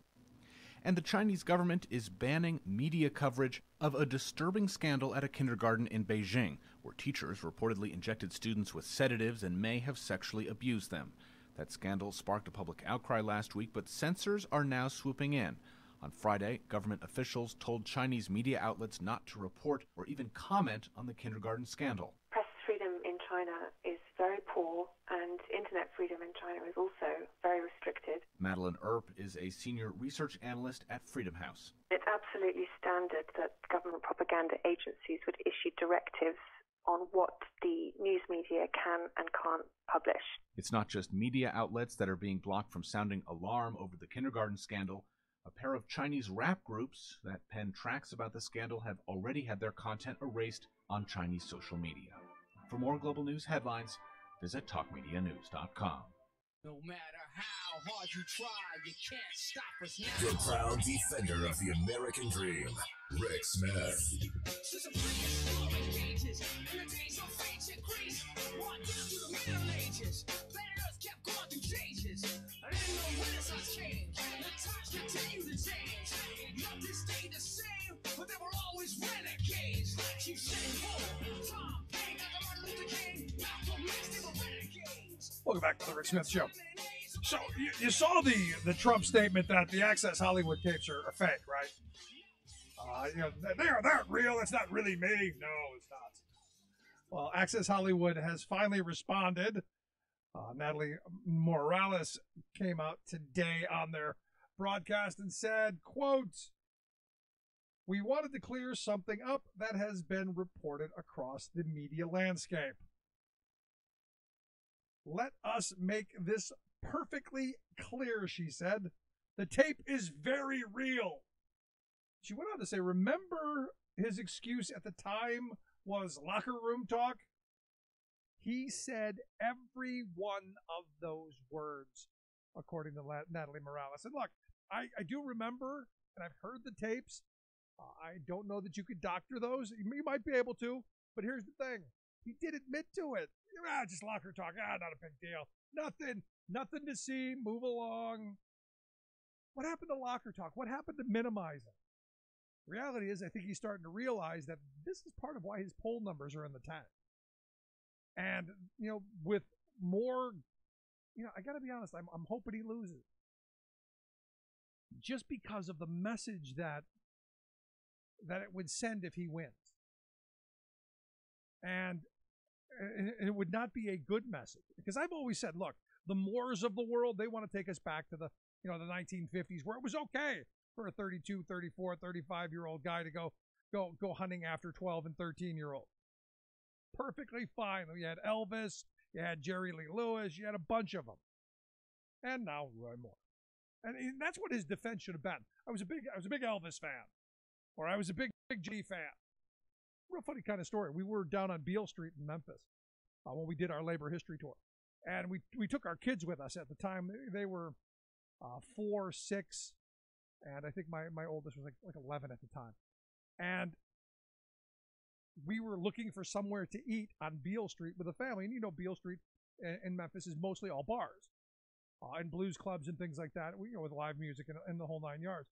S11: And the Chinese government is banning media coverage of a disturbing scandal at a kindergarten in Beijing, where teachers reportedly injected students with sedatives and may have sexually abused them. That scandal sparked a public outcry last week, but censors are now swooping in. On Friday, government officials told Chinese media outlets not to report or even comment on the kindergarten scandal.
S12: Press freedom in China is very poor, and internet freedom in China is also very restricted.
S11: Madeline Earp is a senior research analyst at Freedom House.
S12: It's absolutely standard that government propaganda agencies would issue directives on what the news media can and can't publish.
S11: It's not just media outlets that are being blocked from sounding alarm over the kindergarten scandal. A pair of Chinese rap groups that pen tracks about the scandal have already had their content erased on Chinese social media. For more global news headlines, visit TalkMediaNews.com.
S15: No matter how hard you try, you can't stop us now.
S2: The proud defender of the American dream, Rick Smith.
S15: Since the prehistoric ages, in the days of ancient Greece, walked down through the Middle Ages, planet Earth kept going through changes. And in the Renaissance came, the times continue to change. Nothing stayed the same, but there were always renegades. Like you said, Tom Paine, Martin Luther King, Malcolm X, they were renegades.
S1: Welcome back to the Rick Smith Show. So you saw the Trump statement that the Access Hollywood tapes are fake, right? They aren't real. It's not really me. No, it's not. Well, Access Hollywood has finally responded. Natalie Morales came out today on their broadcast and said, quote, "We wanted to clear something up that has been reported across the media landscape. Let us make this perfectly clear," she said. "The tape is very real." She went on to say, remember his excuse at the time was locker room talk? He said every one of those words, according to Natalie Morales. And look, I do remember, and I've heard the tapes. I don't know that you could doctor those. You might be able to, but here's the thing. He did admit to it. Just locker talk. Not a big deal. Nothing to see. Move along. What happened to locker talk? What happened to minimizing? The reality is, I think he's starting to realize that this is part of why his poll numbers are in the tank. And, with more, I got to be honest, I'm hoping he loses. Just because of the message that it would send if he wins. And it would not be a good message. Because I've always said, look, the Moors of the world, they want to take us back to the 1950s, where it was okay for a 32, 34, 35-year-old guy to go hunting after 12 and 13-year-olds. Perfectly fine. You had Elvis, you had Jerry Lee Lewis, you had a bunch of them. And now Roy Moore. And that's what his defense should have been. I was a big Elvis fan. Or I was a big G fan. Real funny kind of story. We were down on Beale Street in Memphis when we did our labor history tour. And we took our kids with us at the time. They were 4, 6, and I think my oldest was like 11 at the time. And we were looking for somewhere to eat on Beale Street with a family. And Beale Street in Memphis is mostly all bars and blues clubs and things like that, with live music and the whole 9 yards.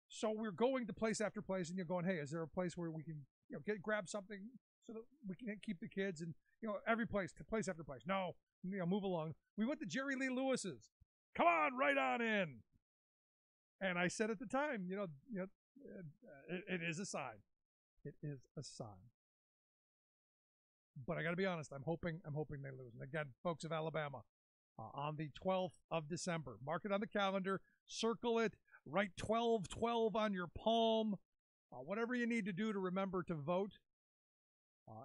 S1: So we're going to place after place, and you're going, hey, is there a place where we can grab something so that we can keep the kids? And every place after place. No, move along. We went to Jerry Lee Lewis's. Come on, right on in. And I said at the time, it is a sign. It is a sign. But I got to be honest, I'm hoping they lose. And again, folks of Alabama, on the 12th of December, mark it on the calendar, circle it, write 12-12 on your palm, whatever you need to do to remember to vote.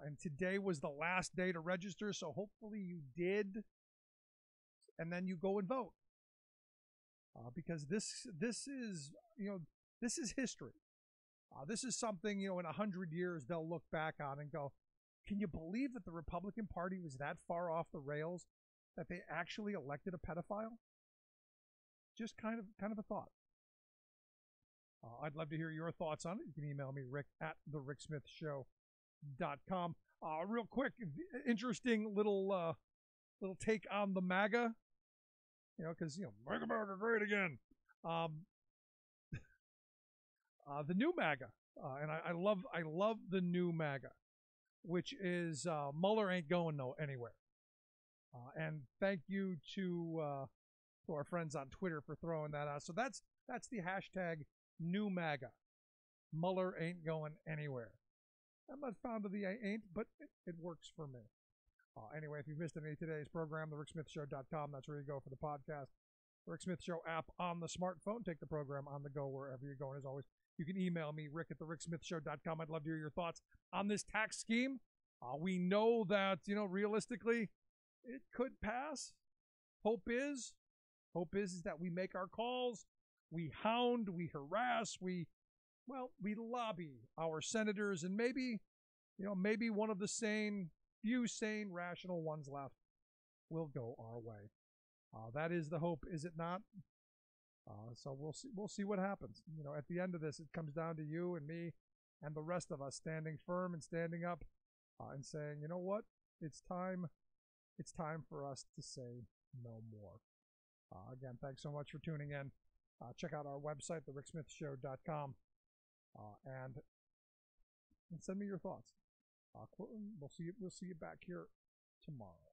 S1: And today was the last day to register, so hopefully you did, and then you go and vote. Because this is history. This is something, in 100 years they'll look back on and go, can you believe that the Republican Party was that far off the rails that they actually elected a pedophile? Just kind of a thought. I'd love to hear your thoughts on it. You can email me, rick@thericksmithshow.com. Real quick, interesting little take on the MAGA. Because, make America great again. The new MAGA, and I love the new MAGA, which is Mueller ain't going anywhere. And thank you to our friends on Twitter for throwing that out. So that's the hashtag new MAGA. Mueller ain't going anywhere. I'm not fond of the ain't, but it works for me. Anyway, if you missed any of today's program, thericksmithshow.com, that's where you go for the podcast. The Rick Smith Show app on the smartphone. Take the program on the go wherever you're going. As always, you can email me, rick at thericksmithshow.com. I'd love to hear your thoughts on this tax scheme. We know that, realistically, it could pass. Hope is that we make our calls, we hound, we harass, we lobby our senators, and maybe one of the few sane, rational ones left will go our way. That is the hope, is it not? So we'll see what happens. At the end of this, it comes down to you and me and the rest of us standing firm and standing up and saying, you know what? It's time for us to say no more. Again, thanks so much for tuning in. Check out our website, thericksmithshow.com, and send me your thoughts. We'll see you back here tomorrow.